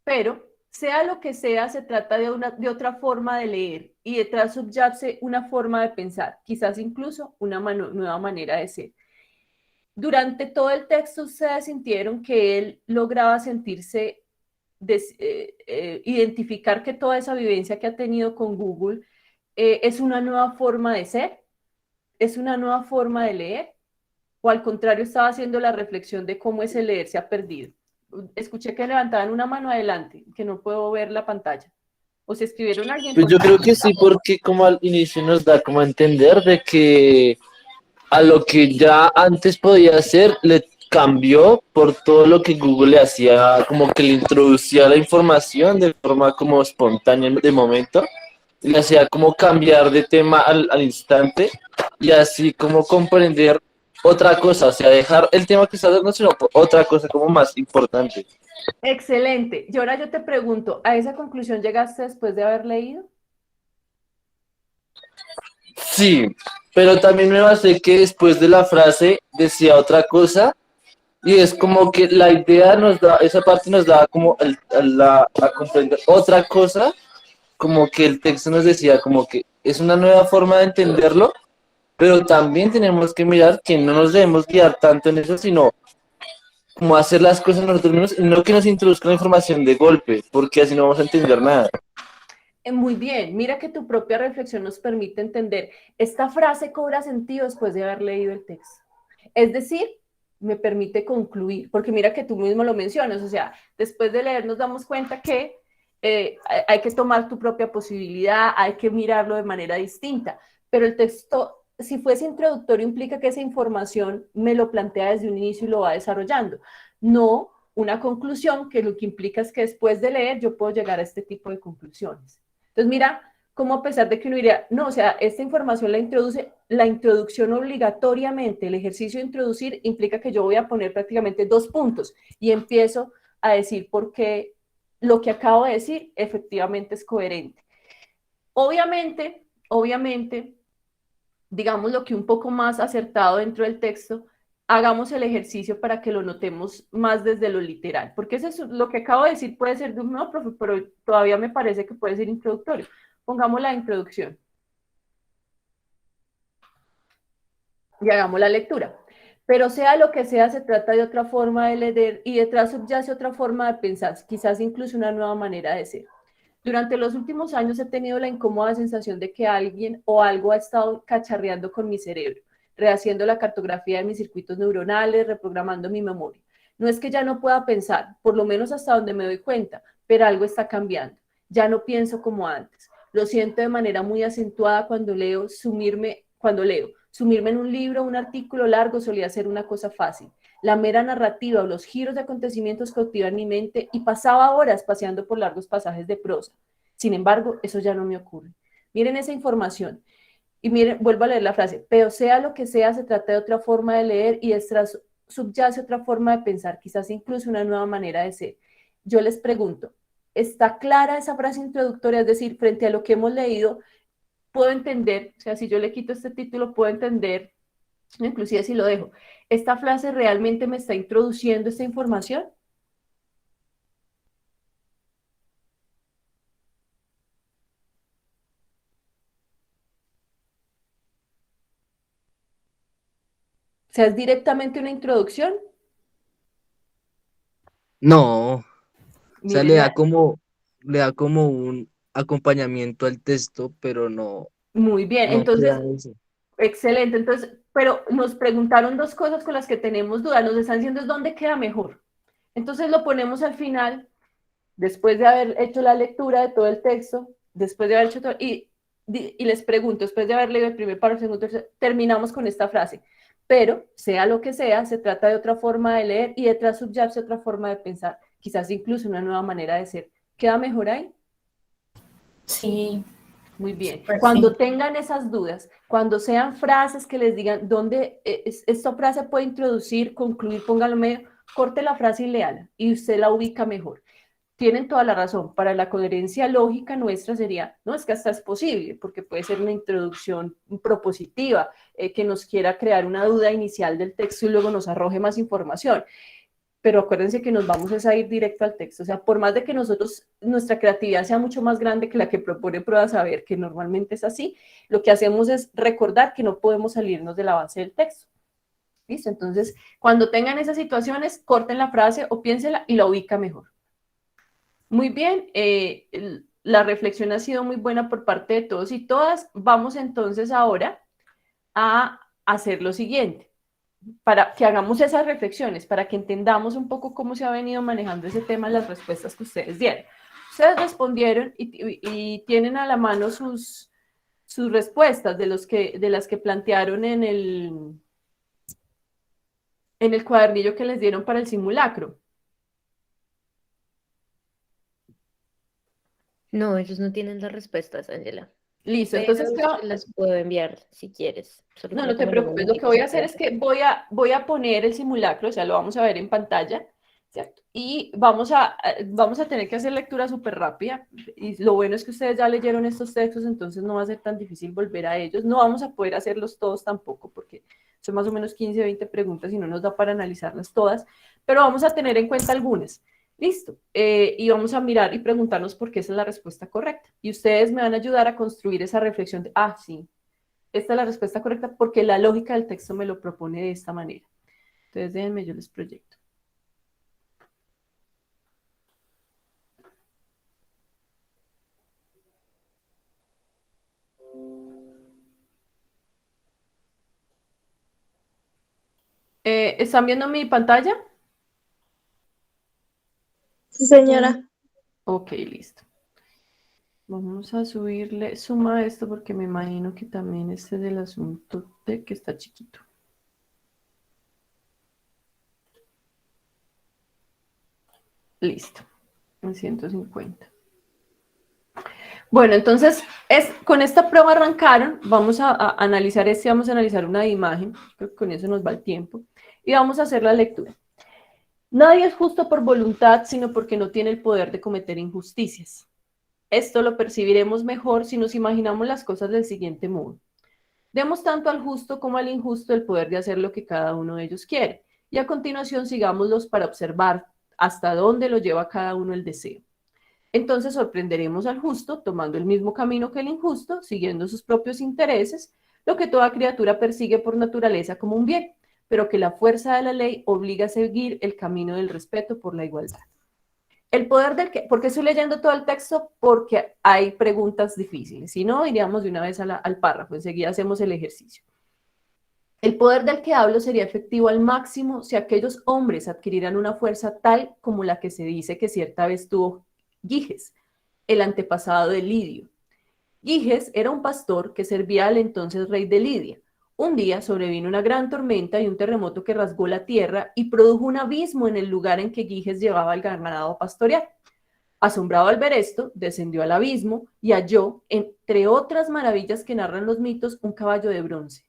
pero sea lo que sea, se trata de otra forma de leer y detrás subyace una forma de pensar, quizás incluso una nueva manera de ser. Durante todo el texto ustedes sintieron que él lograba sentirse, identificar que toda esa vivencia que ha tenido con Google es una nueva forma de ser, es una nueva forma de leer, o al contrario estaba haciendo la reflexión de cómo ese leer se ha perdido. Escuché que levantaban una mano adelante, que no puedo ver la pantalla. O se escribieron a alguien. Pues yo creo que sí, porque como al inicio nos da como a entender de que a lo que ya antes podía hacer le cambió por todo lo que Google le hacía, como que le introducía la información de forma como espontánea de momento, y le hacía como cambiar de tema al instante y así como comprender otra cosa, o sea, dejar el tema que está dando, sino por otra cosa como más importante. Excelente. Y ahora yo te pregunto, ¿a esa conclusión llegaste después de haber leído? Sí, pero también me basé que después de la frase decía otra cosa y es como que la idea nos da, esa parte nos da como a comprender otra cosa, como que el texto nos decía como que es una nueva forma de entenderlo, pero también tenemos que mirar que no nos debemos guiar tanto en eso, sino como hacer las cosas nosotros mismos y no que nos introduzcan la información de golpe, porque así no vamos a entender nada. Muy bien, mira que tu propia reflexión nos permite entender, esta frase cobra sentido después de haber leído el texto. Es decir, me permite concluir, porque mira que tú mismo lo mencionas, o sea, después de leer nos damos cuenta que hay que tomar tu propia posibilidad, hay que mirarlo de manera distinta, pero el texto, si fuese introductorio, implica que esa información me lo plantea desde un inicio y lo va desarrollando, no una conclusión que lo que implica es que después de leer yo puedo llegar a este tipo de conclusiones. Entonces mira cómo a pesar de que uno diría, no, o sea, esta información la introduce, la introducción obligatoriamente, el ejercicio de introducir implica que yo voy a poner prácticamente 2 puntos y empiezo a decir por qué lo que acabo de decir efectivamente es coherente. Obviamente, digamos lo que un poco más acertado dentro del texto, hagamos el ejercicio para que lo notemos más desde lo literal, porque eso es lo que acabo de decir, puede ser de un no, profe, pero todavía me parece que puede ser introductorio. Pongamos la introducción y hagamos la lectura. Pero sea lo que sea, se trata de otra forma de leer y detrás subyace otra forma de pensar, quizás incluso una nueva manera de ser. Durante los últimos años he tenido la incómoda sensación de que alguien o algo ha estado cacharreando con mi cerebro, rehaciendo la cartografía de mis circuitos neuronales, reprogramando mi memoria. No es que ya no pueda pensar, por lo menos hasta donde me doy cuenta, pero algo está cambiando. Ya no pienso como antes. Lo siento de manera muy acentuada cuando leo, sumirme en un libro o un artículo largo solía ser una cosa fácil. La mera narrativa o los giros de acontecimientos cautivan mi mente y pasaba horas paseando por largos pasajes de prosa. Sin embargo, eso ya no me ocurre. Miren esa información y miren, vuelvo a leer la frase, pero sea lo que sea, se trata de otra forma de leer y detrás subyace otra forma de pensar, quizás incluso una nueva manera de ser. Yo les pregunto, ¿está clara esa frase introductoria? Es decir, frente a lo que hemos leído, puedo entender, o sea, si yo le quito este título, puedo entender, inclusive si lo dejo, ¿esta frase realmente me está introduciendo esta información? O sea, ¿es directamente una introducción? No, o sea, Miren, le da como un acompañamiento al texto, pero no, muy bien, no crea entonces, eso. excelente, entonces, pero nos preguntaron 2 cosas con las que tenemos dudas, nos están diciendo es dónde queda mejor. Entonces lo ponemos al final, después de haber hecho la lectura de todo el texto, después de haber hecho todo, y les pregunto, después de haber leído el primer párrafo, segundo, tercero, terminamos con esta frase. Pero, sea lo que sea, se trata de otra forma de leer y detrás subyace otra forma de pensar, quizás incluso una nueva manera de ser. ¿Queda mejor ahí? Sí, Muy bien. pues Cuando sí. tengan esas dudas, cuando sean frases que les digan dónde esta frase puede introducir, concluir, póngalo medio, corte la frase y léala y usted la ubica mejor. Tienen toda la razón. Para la coherencia lógica nuestra sería, no, es que hasta es posible, porque puede ser una introducción propositiva que nos quiera crear una duda inicial del texto y luego nos arroje más información. Pero acuérdense que nos vamos a ir directo al texto. O sea, por más de que nosotros, nuestra creatividad sea mucho más grande que la que propone Prueba Saber, que normalmente es así, lo que hacemos es recordar que no podemos salirnos de la base del texto. ¿Listo? Entonces, cuando tengan esas situaciones, corten la frase o piénsela y la ubica mejor. Muy bien, la reflexión ha sido muy buena por parte de todos y todas. Vamos entonces ahora a hacer lo siguiente, para que hagamos esas reflexiones, para que entendamos un poco cómo se ha venido manejando ese tema, las respuestas que ustedes dieron. Ustedes respondieron y tienen a la mano sus respuestas de las que plantearon en el cuadernillo que les dieron para el simulacro. No, ellos no tienen las respuestas, Ángela. Listo, Pero entonces, te las puedo enviar si quieres. Solo no, creo no que te me lo preocupes, lo que modifico voy si a hacer puedes. es que voy a poner el simulacro, o sea, lo vamos a ver en pantalla, ¿cierto? Y vamos a tener que hacer lectura súper rápida, y lo bueno es que ustedes ya leyeron estos textos, entonces no va a ser tan difícil volver a ellos, no vamos a poder hacerlos todos tampoco, porque son más o menos 15, 20 preguntas y no nos da para analizarlas todas, pero vamos a tener en cuenta algunas. Listo, y vamos a mirar y preguntarnos por qué esa es la respuesta correcta, y ustedes me van a ayudar a construir esa reflexión de, sí, esta es la respuesta correcta porque la lógica del texto me lo propone de esta manera. Entonces, déjenme, yo les proyecto. ¿Están viendo mi pantalla? Sí, señora. Ok, listo. Vamos a subirle, suma esto porque me imagino que también este es el asunto de que está chiquito. Listo, en 150. Bueno, entonces, con esta prueba arrancaron, vamos a analizar vamos a analizar una imagen, creo que con eso nos va el tiempo, y vamos a hacer la lectura. Nadie es justo por voluntad, sino porque no tiene el poder de cometer injusticias. Esto lo percibiremos mejor si nos imaginamos las cosas del siguiente modo. Demos tanto al justo como al injusto el poder de hacer lo que cada uno de ellos quiere, y a continuación sigámoslos para observar hasta dónde lo lleva cada uno el deseo. Entonces sorprenderemos al justo tomando el mismo camino que el injusto, siguiendo sus propios intereses, lo que toda criatura persigue por naturaleza como un bien, pero que la fuerza de la ley obliga a seguir el camino del respeto por la igualdad. El poder del que, ¿por qué estoy leyendo todo el texto? Porque hay preguntas difíciles, si no, iríamos de una vez al párrafo, enseguida hacemos el ejercicio. El poder del que hablo sería efectivo al máximo si aquellos hombres adquirieran una fuerza tal como la que se dice que cierta vez tuvo Giges, el antepasado de Lidio. Giges era un pastor que servía al entonces rey de Lidia. Un día sobrevino una gran tormenta y un terremoto que rasgó la tierra y produjo un abismo en el lugar en que Giges llevaba el ganado a pastorear. Asombrado al ver esto, descendió al abismo y halló, entre otras maravillas que narran los mitos, un caballo de bronce,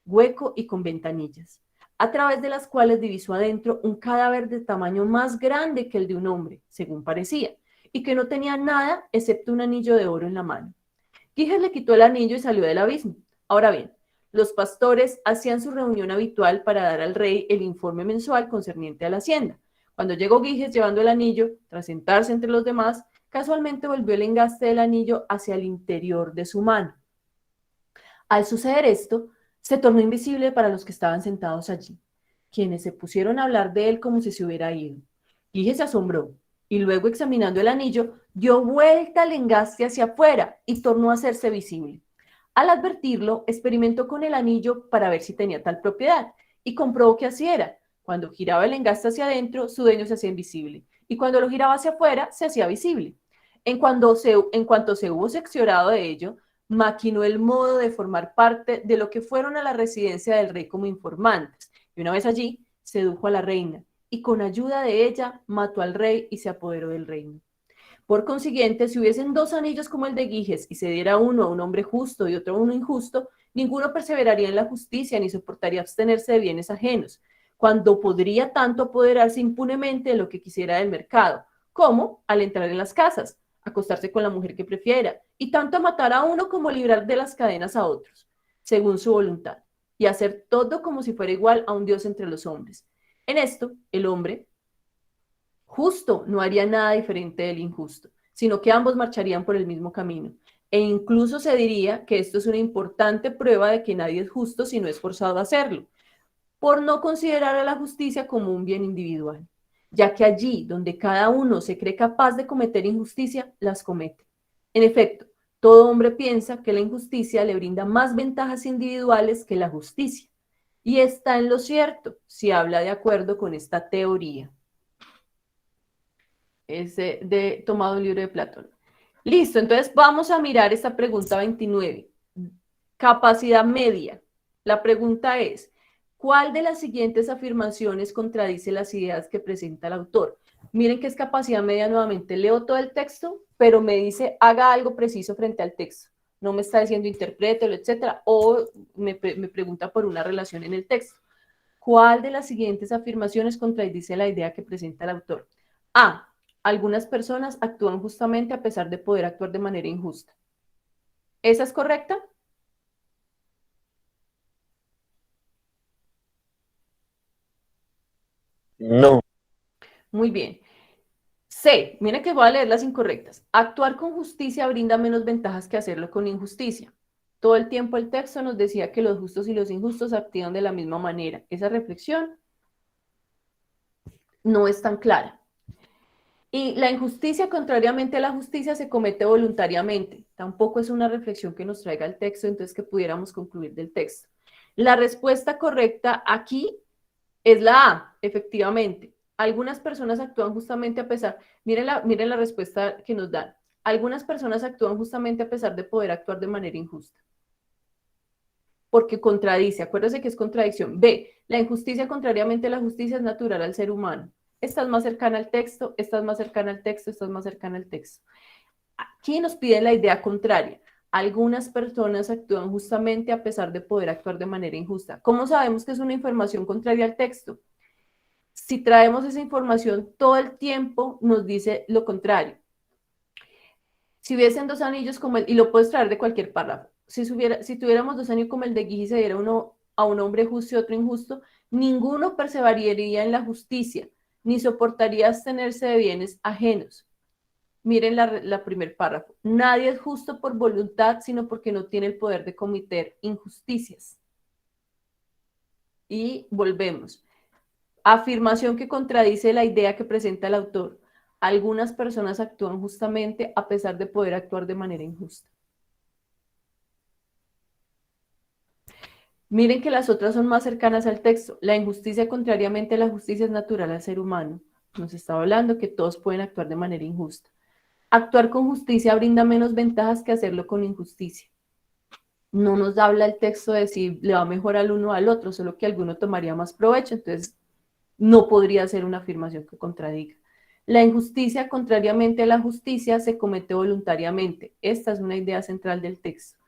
hueco y con ventanillas, a través de las cuales divisó adentro un cadáver de tamaño más grande que el de un hombre, según parecía, y que no tenía nada excepto un anillo de oro en la mano. Giges le quitó el anillo y salió del abismo. Ahora bien, los pastores hacían su reunión habitual para dar al rey el informe mensual concerniente a la hacienda. Cuando llegó Giges llevando el anillo, tras sentarse entre los demás, casualmente volvió el engaste del anillo hacia el interior de su mano. Al suceder esto, se tornó invisible para los que estaban sentados allí, quienes se pusieron a hablar de él como si se hubiera ido. Giges se asombró y luego, examinando el anillo, dio vuelta el engaste hacia afuera y tornó a hacerse visible. Al advertirlo, experimentó con el anillo para ver si tenía tal propiedad y comprobó que así era. Cuando giraba el engaste hacia adentro, su dueño se hacía invisible y cuando lo giraba hacia afuera, se hacía visible. En cuanto se hubo cerciorado de ello, maquinó el modo de formar parte de lo que fueron a la residencia del rey como informantes y una vez allí, sedujo a la reina y con ayuda de ella mató al rey y se apoderó del reino. Por consiguiente, si hubiesen dos anillos como el de Giges y se diera uno a un hombre justo y otro a uno injusto, ninguno perseveraría en la justicia ni soportaría abstenerse de bienes ajenos, cuando podría tanto apoderarse impunemente de lo que quisiera del mercado, como al entrar en las casas, acostarse con la mujer que prefiera, y tanto matar a uno como librar de las cadenas a otros, según su voluntad, y hacer todo como si fuera igual a un dios entre los hombres. En esto, el hombre justo no haría nada diferente del injusto, sino que ambos marcharían por el mismo camino. E incluso se diría que esto es una importante prueba de que nadie es justo si no es forzado a hacerlo. por no considerar a la justicia como un bien individual, ya que allí donde cada uno se cree capaz de cometer injusticia, las comete. En efecto, todo hombre piensa que la injusticia le brinda más ventajas individuales que la justicia, y está en lo cierto si habla de acuerdo con esta teoría. Es tomado un libro de Platón. Listo, entonces vamos a mirar esta pregunta 29. Capacidad media. La pregunta es, ¿cuál de las siguientes afirmaciones contradice las ideas que presenta el autor? Miren que es capacidad media nuevamente. Leo todo el texto, pero me dice, haga algo preciso frente al texto. No me está diciendo interprételo, etcétera, o me pregunta por una relación en el texto. ¿Cuál de las siguientes afirmaciones contradice la idea que presenta el autor? A. Algunas personas actúan justamente a pesar de poder actuar de manera injusta. ¿Esa es correcta? No. Muy bien. C. Miren que voy a leer las incorrectas. Actuar con justicia brinda menos ventajas que hacerlo con injusticia. Todo el tiempo el texto nos decía que los justos y los injustos actúan de la misma manera. Esa reflexión no es tan clara. Y la injusticia, contrariamente a la justicia, se comete voluntariamente. Tampoco es una reflexión que nos traiga el texto, entonces que pudiéramos concluir del texto. La respuesta correcta aquí es la A, efectivamente. Algunas personas actúan justamente a pesar, miren la respuesta que nos dan. Algunas personas actúan justamente a pesar de poder actuar de manera injusta. Porque contradice, acuérdense que es contradicción. B, la injusticia contrariamente a la justicia es natural al ser humano. Esta es más cercana al texto, esta es más cercana al texto, esta es más cercana al texto. Aquí nos piden la idea contraria. Algunas personas actúan justamente a pesar de poder actuar de manera injusta. ¿Cómo sabemos que es una información contraria al texto? Si traemos esa información todo el tiempo, nos dice lo contrario. Si hubiesen dos anillos como el, y lo puedes traer de cualquier párrafo, si tuviéramos dos anillos como el de Guille y se diera uno a un hombre justo y otro injusto, ninguno perseveraría en la justicia, ni soportaría abstenerse de bienes ajenos. Miren la primer párrafo. Nadie es justo por voluntad, sino porque no tiene el poder de cometer injusticias. Y volvemos. Afirmación que contradice la idea que presenta el autor. Algunas personas actúan justamente a pesar de poder actuar de manera injusta. Miren que las otras son más cercanas al texto. La injusticia, contrariamente a la justicia, es natural al ser humano. Nos está hablando que todos pueden actuar de manera injusta. Actuar con justicia brinda menos ventajas que hacerlo con injusticia. No nos habla el texto de si le va mejor al uno o al otro, solo que alguno tomaría más provecho, entonces no podría ser una afirmación que contradiga. La injusticia, contrariamente a la justicia, se comete voluntariamente. Esta es una idea central del texto.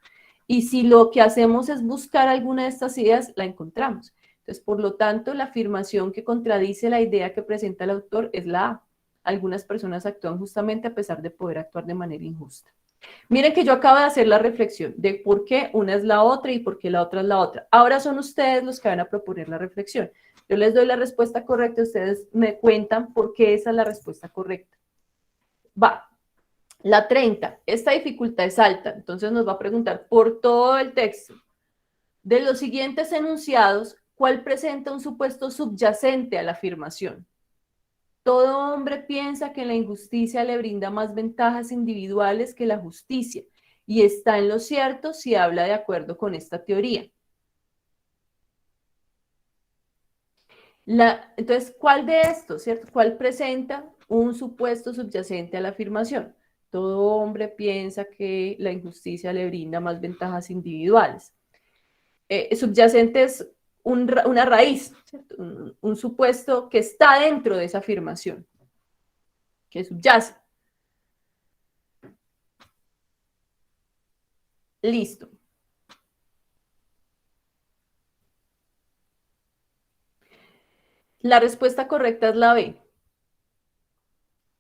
Y si lo que hacemos es buscar alguna de estas ideas, la encontramos. Entonces, por lo tanto, la afirmación que contradice la idea que presenta el autor es la A. Algunas personas actúan justamente a pesar de poder actuar de manera injusta. Miren que yo acabo de hacer la reflexión de por qué una es la otra y por qué la otra es la otra. Ahora son ustedes los que van a proponer la reflexión. Yo les doy la respuesta correcta, ustedes me cuentan por qué esa es la respuesta correcta. Va. La 30, esta dificultad es alta, entonces nos va a preguntar por todo el texto. De los siguientes enunciados, ¿cuál presenta un supuesto subyacente a la afirmación? Todo hombre piensa que la injusticia le brinda más ventajas individuales que la justicia, y está en lo cierto si habla de acuerdo con esta teoría. Entonces, ¿cuál de estos, cierto? ¿Cuál presenta un supuesto subyacente a la afirmación? Todo hombre piensa que la injusticia le brinda más ventajas individuales. Subyacente es una raíz, ¿cierto? Un supuesto que está dentro de esa afirmación, que subyace. Listo. La respuesta correcta es la B.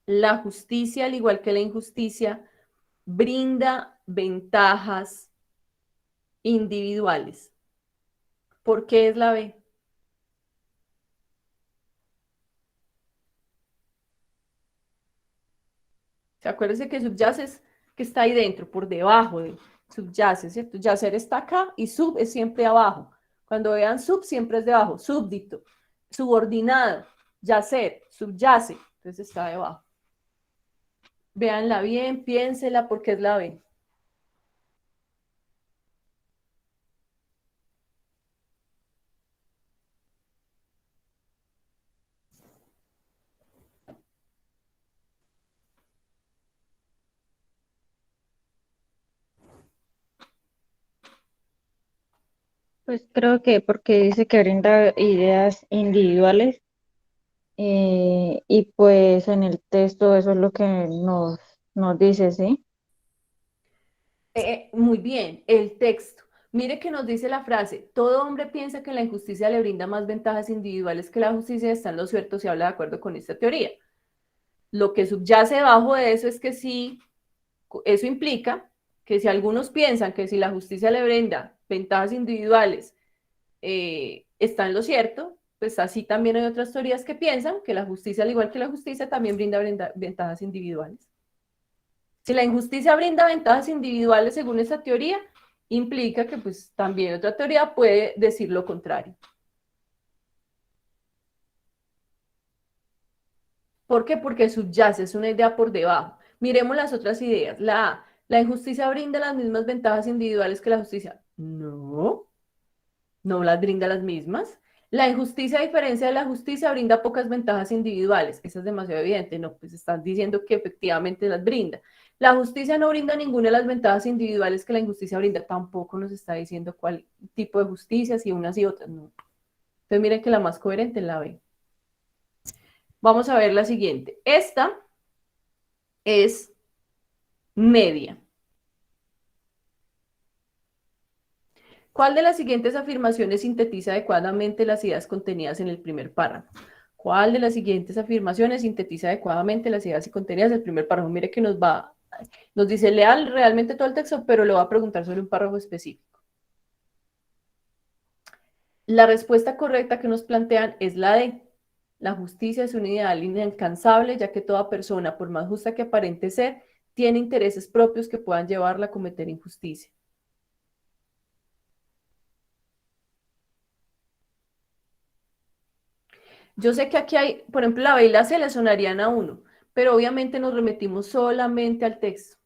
La justicia, al igual que la injusticia, brinda ventajas individuales. ¿Por qué es la B? Acuérdense que subyace es que está ahí dentro, por debajo de subyace, ¿cierto? Yacer está acá y sub es siempre abajo. Cuando vean sub, siempre es debajo. Súbdito, subordinado, yacer, subyace. Entonces está debajo. Véanla bien, piénsela porque es la B. Pues creo que porque dice que brinda ideas individuales y pues en el texto eso es lo que nos dice, ¿sí? Muy bien, el texto. Mire que nos dice la frase, todo hombre piensa que la injusticia le brinda más ventajas individuales que la justicia, está en lo cierto si habla de acuerdo con esta teoría. Lo que subyace debajo de eso es que sí, eso implica que si algunos piensan que si la justicia le brinda ventajas individuales, está en lo cierto, pues así también hay otras teorías que piensan que la justicia, al igual que la justicia, también brinda ventajas individuales. Si la injusticia brinda ventajas individuales según esa teoría, implica que pues también otra teoría puede decir lo contrario. ¿Por qué? Porque subyace, es una idea por debajo. Miremos las otras ideas. La A, ¿la injusticia brinda las mismas ventajas individuales que la justicia? No, no las brinda las mismas. La injusticia, a diferencia de la justicia, brinda pocas ventajas individuales. Eso es demasiado evidente, ¿no? Pues están diciendo que efectivamente las brinda. La justicia no brinda ninguna de las ventajas individuales que la injusticia brinda. Tampoco nos está diciendo cuál tipo de justicia, si unas y otras, no. Entonces miren que la más coherente es la B. Vamos a ver la siguiente. Esta es media. ¿Cuál de las siguientes afirmaciones sintetiza adecuadamente las ideas contenidas en el primer párrafo? ¿Cuál de las siguientes afirmaciones sintetiza adecuadamente las ideas contenidas en el primer párrafo? Mire que nos dice lea realmente todo el texto, pero le va a preguntar sobre un párrafo específico. La respuesta correcta que nos plantean es la D. La justicia es un ideal inalcanzable, ya que toda persona, por más justa que aparente ser, tiene intereses propios que puedan llevarla a cometer injusticia. Yo sé que aquí hay, por ejemplo, la B y la C le sonarían a uno, pero obviamente nos remitimos solamente al texto.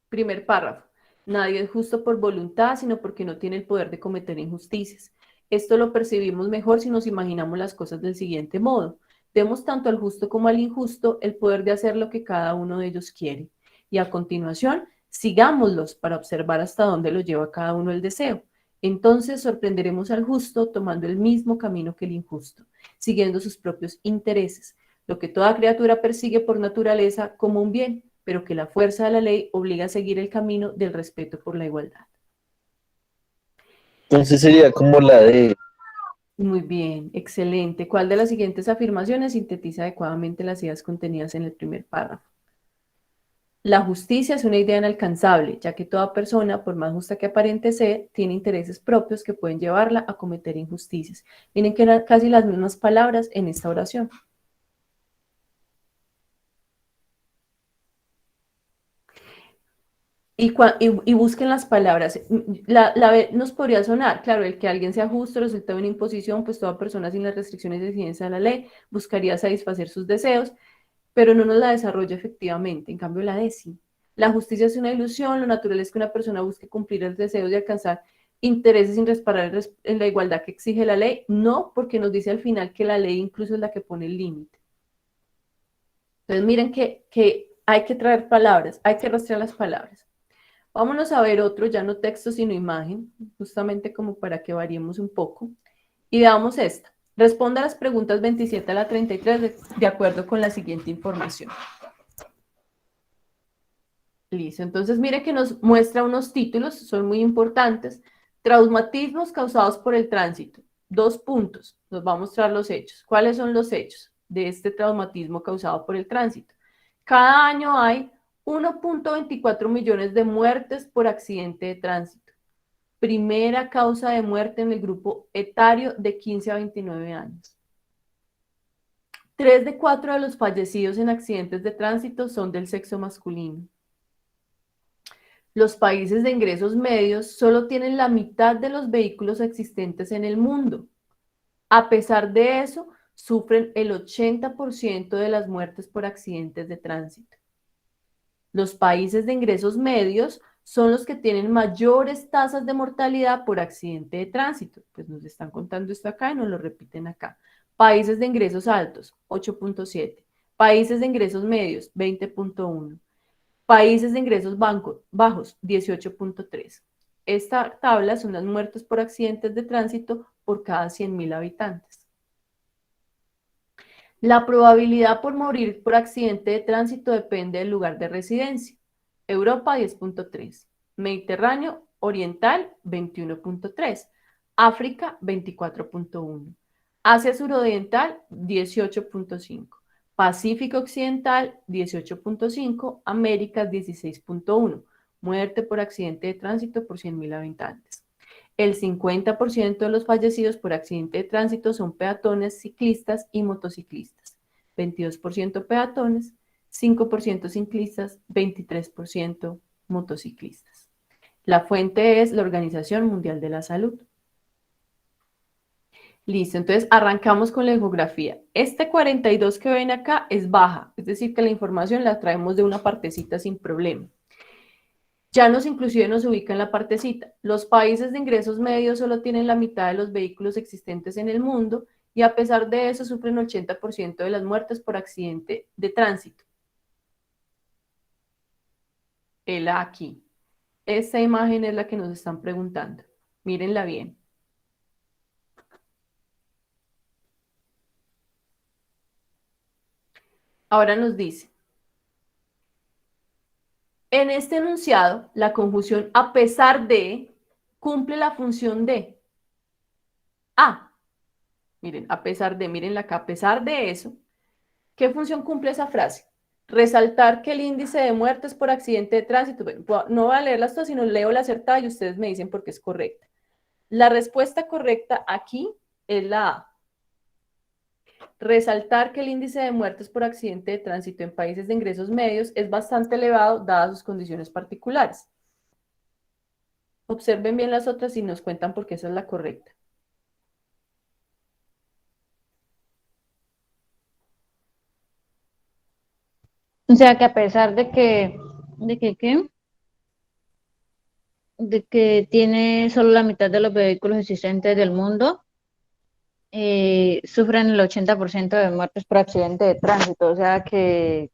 Primer párrafo. Nadie es justo por voluntad, sino porque no tiene el poder de cometer injusticias. Esto lo percibimos mejor si nos imaginamos las cosas del siguiente modo. Demos tanto al justo como al injusto el poder de hacer lo que cada uno de ellos quiere. Y a continuación, sigámoslos para observar hasta dónde lo lleva cada uno el deseo. Entonces sorprenderemos al justo tomando el mismo camino que el injusto, siguiendo sus propios intereses, lo que toda criatura persigue por naturaleza como un bien, pero que la fuerza de la ley obliga a seguir el camino del respeto por la igualdad. Entonces sería como la de... Muy bien, excelente. ¿Cuál de las siguientes afirmaciones sintetiza adecuadamente las ideas contenidas en el primer párrafo? La justicia es una idea inalcanzable, ya que toda persona, por más justa que aparente ser, tiene intereses propios que pueden llevarla a cometer injusticias. Miren que eran casi las mismas palabras en esta oración. Y busquen las palabras. La B nos podría sonar, claro, el que alguien sea justo resulta de una imposición, pues toda persona sin las restricciones de ciencia de la ley buscaría satisfacer sus deseos, pero no nos la desarrolla efectivamente. En cambio, la D sí. La justicia es una ilusión, lo natural es que una persona busque cumplir el deseo de alcanzar intereses sin reparar en la igualdad que exige la ley, no, porque nos dice al final que la ley incluso es la que pone el límite. Entonces miren que hay que traer palabras, hay que rastrear las palabras. Vámonos a ver otro, ya no texto sino imagen, justamente como para que variemos un poco. Y veamos esta. Responda a las preguntas 27 a la 33 de acuerdo con la siguiente información. Listo, entonces mire que nos muestra unos títulos, son muy importantes. Traumatismos causados por el tránsito. 2 puntos, nos va a mostrar los hechos. ¿Cuáles son los hechos de este traumatismo causado por el tránsito? Cada año hay 1.24 millones de muertes por accidente de tránsito. Primera causa de muerte en el grupo etario de 15 a 29 años. 3 de 4 de los fallecidos en accidentes de tránsito son del sexo masculino. Los países de ingresos medios solo tienen la mitad de los vehículos existentes en el mundo. A pesar de eso, sufren el 80% de las muertes por accidentes de tránsito. Los países de ingresos medios son los que tienen mayores tasas de mortalidad por accidente de tránsito. Pues nos están contando esto acá y nos lo repiten acá. Países de ingresos altos, 8.7. Países de ingresos medios, 20.1. Países de ingresos bajos, 18.3. Esta tabla son las muertes por accidentes de tránsito por cada 100.000 habitantes. La probabilidad por morir por accidente de tránsito depende del lugar de residencia. Europa, 10.3. Mediterráneo Oriental, 21.3. África, 24.1. Asia Suroriental, 18.5. Pacífico Occidental, 18.5. Américas, 16.1. Muerte por accidente de tránsito por 100.000 habitantes. El 50% de los fallecidos por accidente de tránsito son peatones, ciclistas y motociclistas. 22% peatones, 5% ciclistas, 23% motociclistas. La fuente es la Organización Mundial de la Salud. Listo, entonces arrancamos con la infografía. Este 42 que ven acá es baja, es decir, que la información la traemos de una partecita sin problema. Ya inclusive nos ubica en la partecita. Los países de ingresos medios solo tienen la mitad de los vehículos existentes en el mundo y a pesar de eso sufren 80% de las muertes por accidente de tránsito. Aquí. Esta imagen es la que nos están preguntando. Mírenla bien. Ahora nos dice, en este enunciado, la conjunción a pesar de cumple la función de. Miren, a pesar de, miren acá, a pesar de eso, ¿qué función cumple esa frase? Resaltar que el índice de muertes por accidente de tránsito, bueno, no voy a leerlas todas, sino leo la acertada y ustedes me dicen por qué es correcta. La respuesta correcta aquí es la A. Resaltar que el índice de muertes por accidente de tránsito en países de ingresos medios es bastante elevado dadas sus condiciones particulares. Observen bien las otras y nos cuentan por qué esa es la correcta. O sea que a pesar de que tiene solo la mitad de los vehículos existentes del mundo, sufren el 80% de muertes por accidente de tránsito. O sea que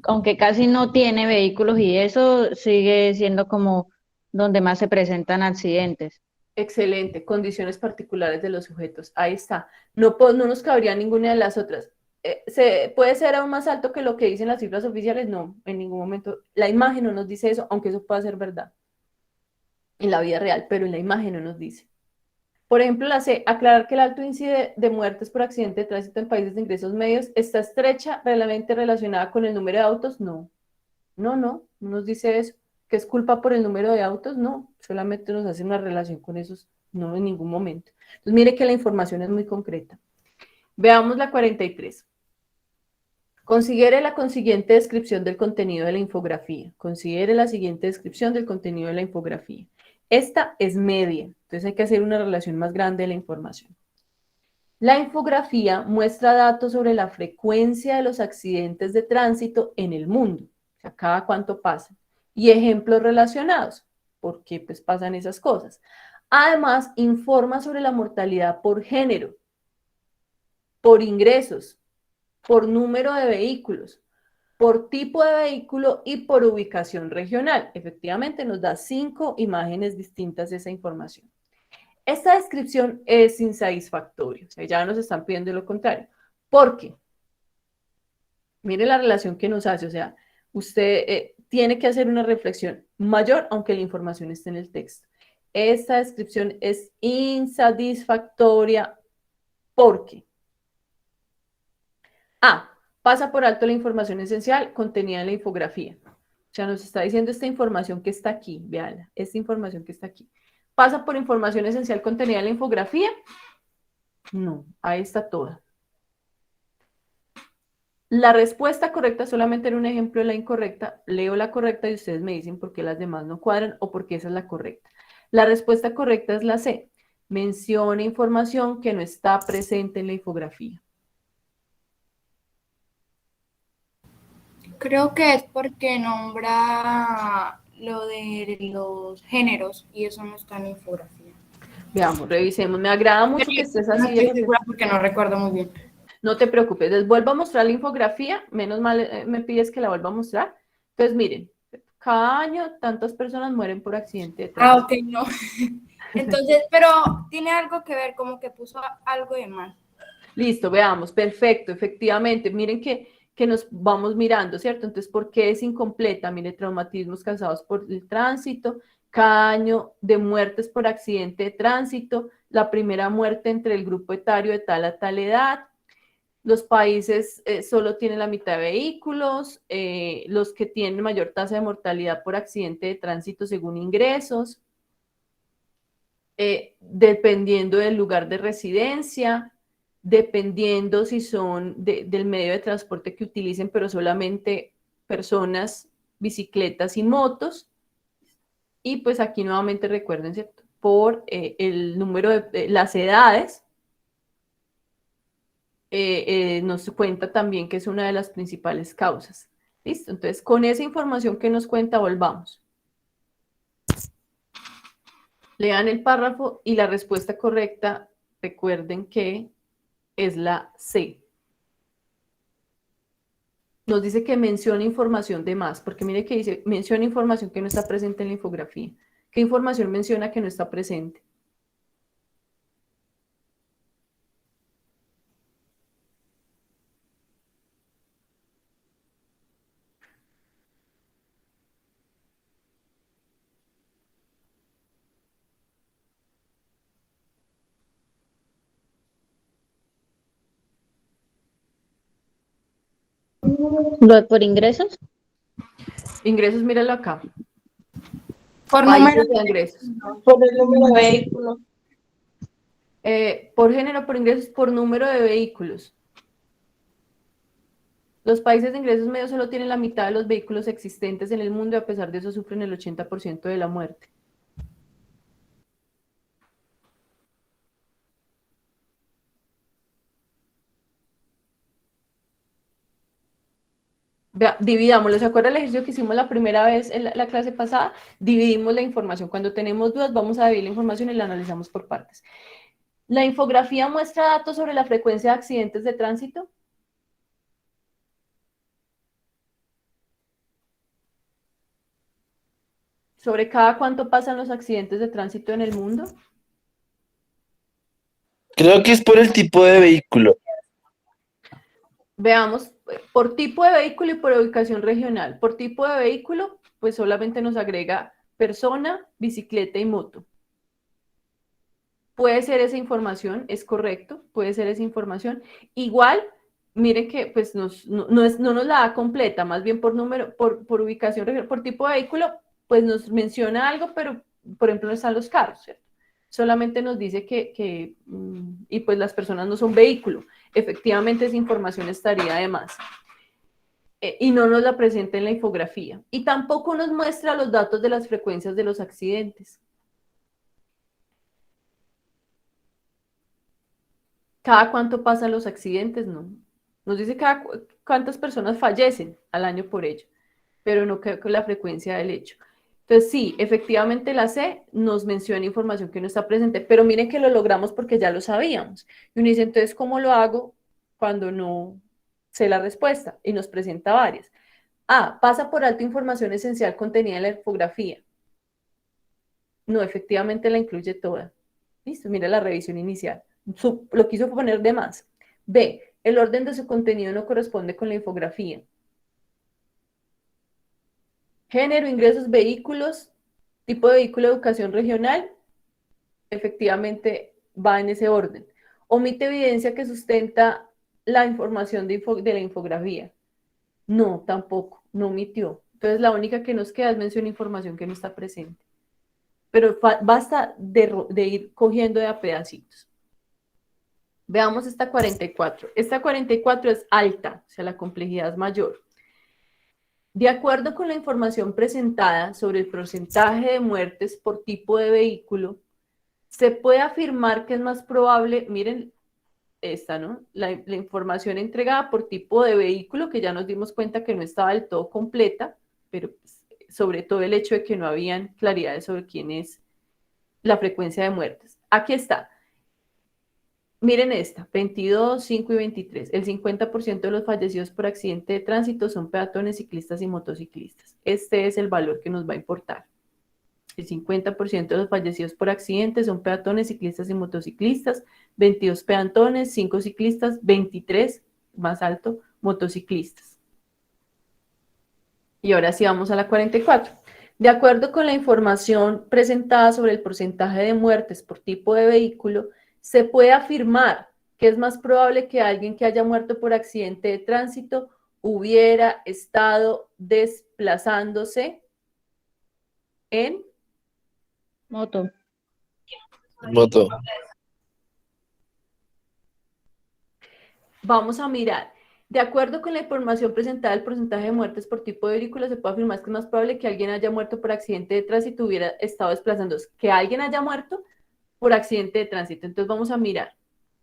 aunque casi no tiene vehículos y eso sigue siendo como donde más se presentan accidentes. Excelente, condiciones particulares de los sujetos. Ahí está. No nos cabría ninguna de las otras. ¿Puede ser aún más alto que lo que dicen las cifras oficiales? No, en ningún momento. La imagen no nos dice eso, aunque eso pueda ser verdad en la vida real, pero en la imagen no nos dice. Por ejemplo, la C, aclarar que el alto índice de muertes por accidente de tránsito en países de ingresos medios está estrechamente relacionada con el número de autos. No nos dice eso. ¿Que es culpa por el número de autos? No, solamente nos hace una relación con esos, no en ningún momento. Entonces, mire que la información es muy concreta. Veamos la 43. Considere la consiguiente descripción del contenido de la infografía. Considere la siguiente descripción del contenido de la infografía. Esta es media, entonces hay que hacer una relación más grande de la información. La infografía muestra datos sobre la frecuencia de los accidentes de tránsito en el mundo, o sea, cada cuánto pasan, y ejemplos relacionados, por qué pues pasan esas cosas. Además, informa sobre la mortalidad por género, por ingresos, por número de vehículos, por tipo de vehículo y por ubicación regional. Efectivamente, nos da 5 imágenes distintas de esa información. Esta descripción es insatisfactoria, o sea, ya nos están pidiendo lo contrario. ¿Por qué? Mire la relación que nos hace, o sea, usted tiene que hacer una reflexión mayor, aunque la información esté en el texto. Esta descripción es insatisfactoria porque pasa por alto la información esencial contenida en la infografía. O sea, nos está diciendo esta información que está aquí, véanla, esta información que está aquí. ¿Pasa por información esencial contenida en la infografía? No, ahí está toda. La respuesta correcta solamente era un ejemplo de la incorrecta. Leo la correcta y ustedes me dicen por qué las demás no cuadran o por qué esa es la correcta. La respuesta correcta es la C. Menciona información que no está presente en la infografía. Creo que es porque nombra lo de los géneros y eso no está en la infografía. Veamos, revisemos. Me agrada mucho que estés así. No estoy segura porque no recuerdo muy bien. No te preocupes, les vuelvo a mostrar la infografía, menos mal me pides que la vuelva a mostrar. Entonces, miren, cada año tantas personas mueren por accidente de tránsito. Ok, no. Entonces, pero tiene algo que ver, como que puso algo de mal. Listo, veamos, perfecto, efectivamente, miren que nos vamos mirando, ¿cierto? Entonces, ¿por qué es incompleta? Mire, traumatismos causados por el tránsito, cada año de muertes por accidente de tránsito, la primera muerte entre el grupo etario de tal a tal edad. Los países solo tienen la mitad de vehículos, los que tienen mayor tasa de mortalidad por accidente de tránsito según ingresos, dependiendo del lugar de residencia, dependiendo si son del medio de transporte que utilicen, pero solamente personas, bicicletas y motos. Y pues aquí nuevamente recuerden, ¿cierto? Por el número de las edades, nos cuenta también que es una de las principales causas. ¿Listo? Entonces, con esa información que nos cuenta, volvamos. Lean el párrafo y la respuesta correcta, recuerden que es la C. Nos dice que menciona información de más, porque mire que dice, menciona información que no está presente en la infografía. ¿Qué información menciona que no está presente? ¿Lo por ingresos? Ingresos, míralo acá. Por Países número de ingresos. Por el número de vehículos. Por género, por ingresos, por número de vehículos. Los países de ingresos medios solo tienen la mitad de los vehículos existentes en el mundo y a pesar de eso sufren el 80% de la muerte. Vea, dividámoslo. ¿Se acuerda el ejercicio que hicimos la primera vez en la clase pasada? Dividimos la información. Cuando tenemos dudas, vamos a dividir la información y la analizamos por partes. La infografía muestra datos sobre la frecuencia de accidentes de tránsito. ¿Sobre cada cuánto pasan los accidentes de tránsito en el mundo? Creo que es por el tipo de vehículo. Veamos, por tipo de vehículo y por ubicación regional. Por tipo de vehículo, pues solamente nos agrega persona, bicicleta y moto. Puede ser esa información, es correcto, puede ser esa información. Igual, miren que pues no nos la da completa, más bien por número, por ubicación regional, por tipo de vehículo, pues nos menciona algo, pero por ejemplo no están los carros, ¿cierto? Solamente nos dice y pues las personas no son vehículo. Efectivamente esa información estaría de más. Y no nos la presenta en la infografía. Y tampoco nos muestra los datos de las frecuencias de los accidentes. ¿Cada cuánto pasan los accidentes? No. Nos dice cuántas personas fallecen al año por ello, pero no con la frecuencia del hecho. Entonces, sí, efectivamente la C nos menciona información que no está presente, pero miren que lo logramos porque ya lo sabíamos. Y uno dice, entonces, ¿cómo lo hago cuando no sé la respuesta? Y nos presenta varias. A, pasa por alto información esencial contenida en la infografía. No, efectivamente la incluye toda. Listo, mira la revisión inicial. Lo quiso poner de más. B, el orden de su contenido no corresponde con la infografía. Género, ingresos, vehículos, tipo de vehículo, educación regional, efectivamente va en ese orden. Omite evidencia que sustenta la información de la infografía. No, tampoco, no omitió. Entonces la única que nos queda es mencionar información que no está presente. Pero basta de ir cogiendo de a pedacitos. Veamos esta 44. Esta 44 es alta, o sea, la complejidad es mayor. De acuerdo con la información presentada sobre el porcentaje de muertes por tipo de vehículo, se puede afirmar que es más probable, miren esta, ¿no? La información entregada por tipo de vehículo, que ya nos dimos cuenta que no estaba del todo completa, pero sobre todo el hecho de que no habían claridades sobre quién es la frecuencia de muertes. Aquí está. Miren esta, 22, 5 y 23. El 50% de los fallecidos por accidente de tránsito son peatones, ciclistas y motociclistas. Este es el valor que nos va a importar. El 50% de los fallecidos por accidentes son peatones, ciclistas y motociclistas, 22 peatones, 5 ciclistas, 23, más alto, motociclistas. Y ahora sí vamos a la 44. De acuerdo con la información presentada sobre el porcentaje de muertes por tipo de vehículo, se puede afirmar que es más probable que alguien que haya muerto por accidente de tránsito hubiera estado desplazándose en Moto. Moto. Vamos a mirar. De acuerdo con la información presentada, el porcentaje de muertes por tipo de vehículo se puede afirmar que es más probable que alguien haya muerto por accidente de tránsito y hubiera estado desplazándose. Que alguien haya muerto por accidente de tránsito. Entonces vamos a mirar.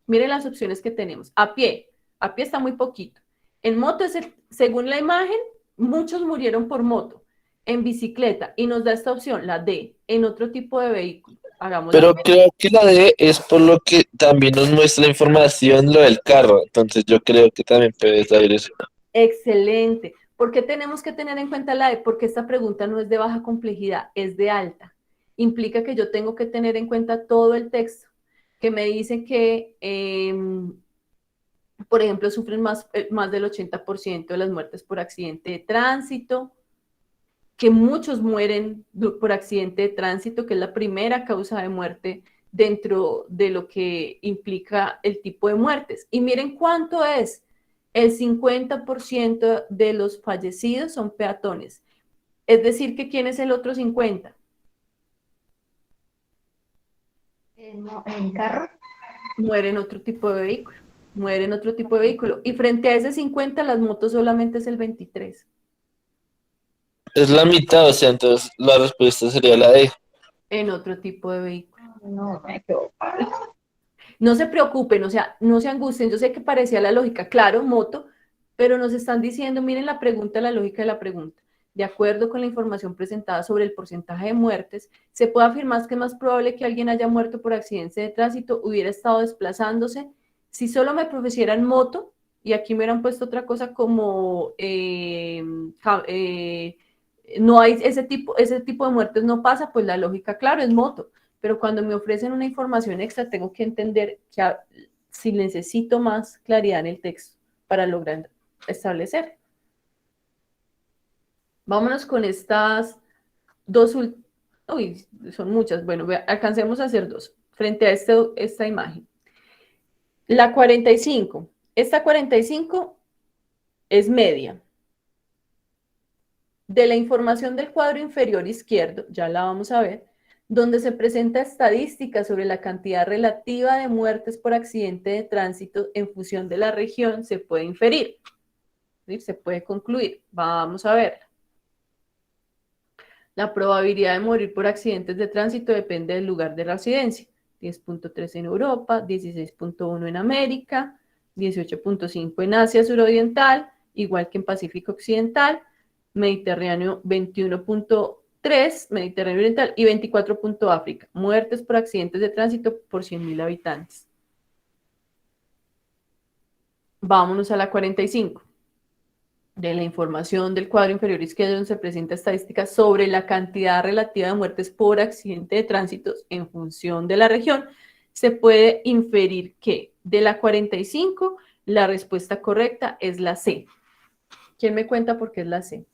Miren las opciones que tenemos. A pie está muy poquito. En moto, según la imagen, muchos murieron por moto. En bicicleta, y nos da esta opción, la D, en otro tipo de vehículo. Pero creo que la D es por lo que también nos muestra la información, lo del carro. Entonces yo creo que también puede salir eso. Excelente. ¿Por qué tenemos que tener en cuenta la D? Porque esta pregunta no es de baja complejidad, es de alta. Implica que yo tengo que tener en cuenta todo el texto, que me dice que, por ejemplo, sufren más del 80% de las muertes por accidente de tránsito, que muchos mueren por accidente de tránsito, que es la primera causa de muerte dentro de lo que implica el tipo de muertes. Y miren cuánto es. El 50% de los fallecidos son peatones. Es decir, que ¿quién es el otro 50%? ¿En carro? Muere en otro tipo de vehículo. Muere en otro tipo de vehículo. Y frente a ese 50, las motos solamente es el 23%. Es la mitad, o sea, entonces la respuesta sería la D. En otro tipo de vehículo. No, me equivoco. No se preocupen, o sea, no se angustien. Yo sé que parecía la lógica, claro, moto, pero nos están diciendo, miren la pregunta, la lógica de la pregunta. De acuerdo con la información presentada sobre el porcentaje de muertes, se puede afirmar que es más probable que alguien haya muerto por accidente de tránsito, hubiera estado desplazándose. Si solo me propusieran moto, y aquí me hubieran puesto otra cosa como no hay ese tipo de muertes no pasa, pues la lógica, claro, es moto. Pero cuando me ofrecen una información extra, tengo que entender que si necesito más claridad en el texto para lograr establecer. Vámonos con estas dos últimas. Uy, son muchas. Bueno, alcancemos a hacer dos frente a esta imagen. La 45. Esta 45 es media. De la información del cuadro inferior izquierdo, ya la vamos a ver, donde se presenta estadísticas sobre la cantidad relativa de muertes por accidente de tránsito en función de la región, se puede inferir, ¿sí? Se puede concluir. Vamos a verla. La probabilidad de morir por accidentes de tránsito depende del lugar de residencia. 10.3 en Europa, 16.1 en América, 18.5 en Asia suroriental, igual que en Pacífico occidental, Mediterráneo 21.3, Mediterráneo oriental y 24. África. Muertes por accidentes de tránsito por 100.000 habitantes. Vámonos a la 45. De la información del cuadro inferior izquierdo donde se presenta estadísticas sobre la cantidad relativa de muertes por accidente de tránsito en función de la región, se puede inferir que de la 45 la respuesta correcta es la C. ¿Quién me cuenta por qué es la C?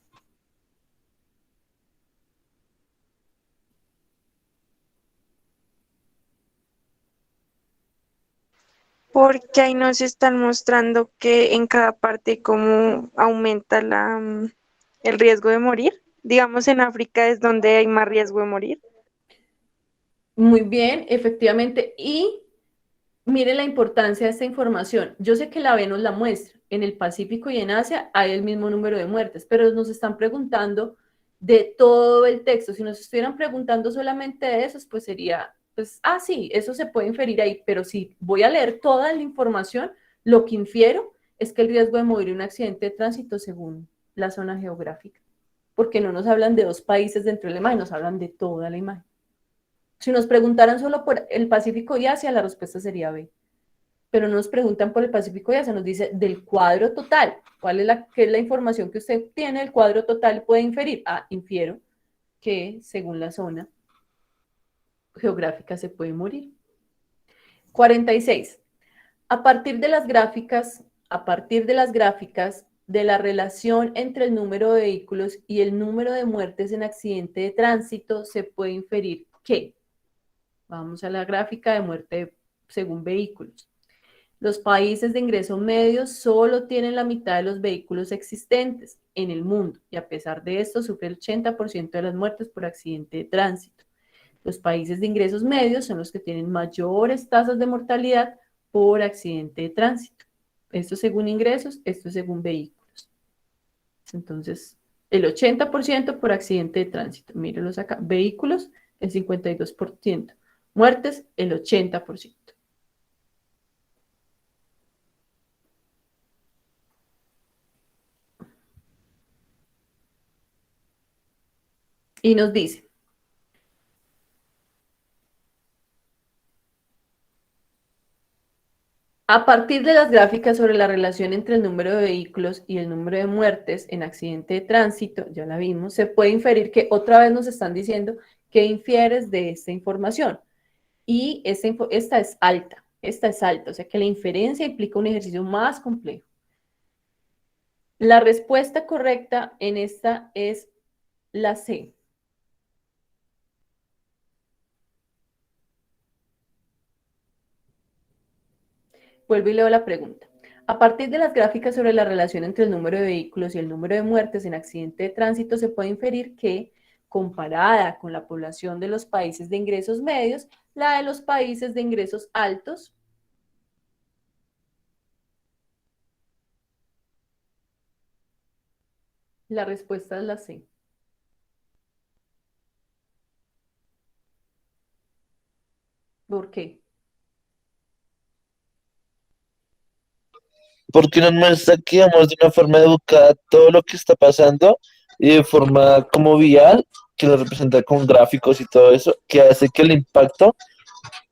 Porque ahí nos están mostrando que en cada parte cómo aumenta el riesgo de morir. Digamos, en África es donde hay más riesgo de morir. Muy bien, efectivamente. Y mire la importancia de esta información. Yo sé que la B nos la muestra. En el Pacífico y en Asia hay el mismo número de muertes, pero nos están preguntando de todo el texto. Si nos estuvieran preguntando solamente de esos, pues sería, pues, sí, eso se puede inferir ahí, pero si voy a leer toda la información, lo que infiero es que el riesgo de morir en un accidente de tránsito según la zona geográfica, porque no nos hablan de 2 países dentro de la imagen, nos hablan de toda la imagen. Si nos preguntaran solo por el Pacífico y Asia, la respuesta sería B. Pero no nos preguntan por el Pacífico y Asia, nos dice del cuadro total. ¿Qué es la información que usted tiene del cuadro total? Puede inferir. Infiero que según la zona geográfica se puede morir. 46. A partir de las gráficas de la relación entre el número de vehículos y el número de muertes en accidente de tránsito, se puede inferir que, vamos a la gráfica de muerte según vehículos. Los países de ingreso medio solo tienen la mitad de los vehículos existentes en el mundo y a pesar de esto sufre el 80% de las muertes por accidente de tránsito. Los países de ingresos medios son los que tienen mayores tasas de mortalidad por accidente de tránsito. Esto según ingresos, esto según vehículos. Entonces, el 80% por accidente de tránsito. Mírenlos acá. Vehículos, el 52%. Muertes, el 80%. Y nos dice, a partir de las gráficas sobre la relación entre el número de vehículos y el número de muertes en accidente de tránsito, ya la vimos, se puede inferir que otra vez nos están diciendo que infieres de esta información. Y esta es alta, o sea que la inferencia implica un ejercicio más complejo. La respuesta correcta en esta es la C. Vuelvo y leo la pregunta. A partir de las gráficas sobre la relación entre el número de vehículos y el número de muertes en accidente de tránsito, se puede inferir que, comparada con la población de los países de ingresos medios, la de los países de ingresos altos la respuesta es la C. ¿Por qué? Porque nos muestra que vamos de una forma educada todo lo que está pasando y de forma como vial, que lo representa con gráficos y todo eso, que hace que el impacto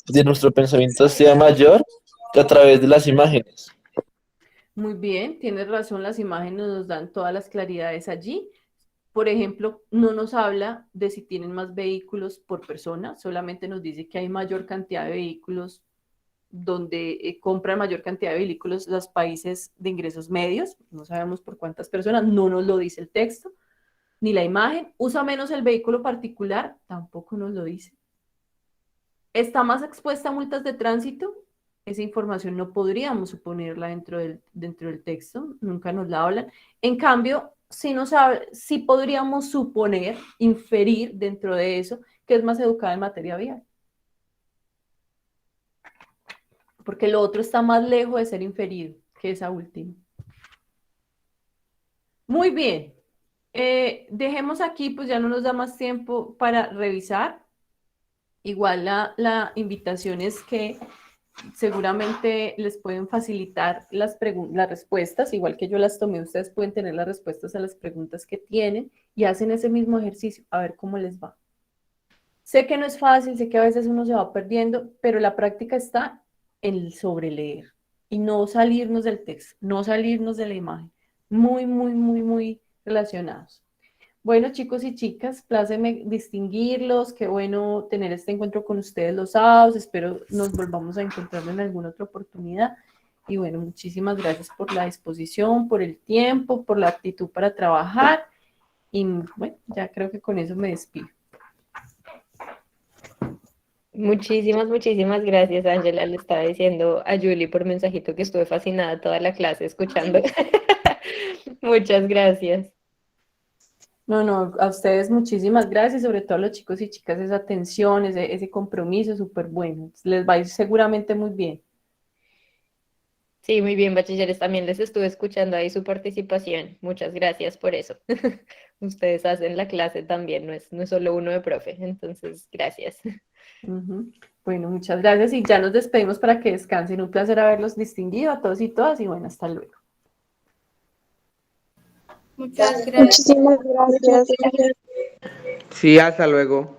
de nuestro pensamiento sea mayor que a través de las imágenes. Muy bien, tienes razón, las imágenes nos dan todas las claridades allí. Por ejemplo, no nos habla de si tienen más vehículos por persona, solamente nos dice que hay mayor cantidad de vehículos donde compran mayor cantidad de vehículos los países de ingresos medios, no sabemos por cuántas personas, no nos lo dice el texto, ni la imagen. Usa menos el vehículo particular, tampoco nos lo dice. ¿Está más expuesta a multas de tránsito? Esa información no podríamos suponerla dentro del texto, nunca nos la hablan. En cambio, sí podríamos suponer, inferir dentro de eso, que es más educada en materia vial. Porque lo otro está más lejos de ser inferido que esa última. Muy bien. Dejemos aquí, pues ya no nos da más tiempo para revisar. Igual la invitación es que seguramente les pueden facilitar las respuestas, igual que yo las tomé, ustedes pueden tener las respuestas a las preguntas que tienen y hacen ese mismo ejercicio, a ver cómo les va. Sé que no es fácil, sé que a veces uno se va perdiendo, pero la práctica está en el sobreleer y no salirnos del texto, no salirnos de la imagen. Muy, muy, muy, muy relacionados. Bueno, chicos y chicas, pláceme distinguirlos, qué bueno tener este encuentro con ustedes los sábados, espero nos volvamos a encontrar en alguna otra oportunidad. Y bueno, muchísimas gracias por la disposición, por el tiempo, por la actitud para trabajar. Y bueno, ya creo que con eso me despido. Muchísimas gracias, Ángela. Le estaba diciendo a Julie por mensajito que estuve fascinada toda la clase escuchando. Muchas gracias. No, a ustedes muchísimas gracias, sobre todo a los chicos y chicas, esa atención, ese compromiso súper bueno. Les va a ir seguramente muy bien. Sí, muy bien, bachilleres. También les estuve escuchando ahí su participación. Muchas gracias por eso. Ustedes hacen la clase también, no es solo uno de profe. Entonces, gracias. Ujú. Bueno, muchas gracias y ya nos despedimos para que descansen. Un placer haberlos distinguido a todos y todas y bueno, hasta luego. Muchas gracias. Muchísimas gracias. Sí, hasta luego.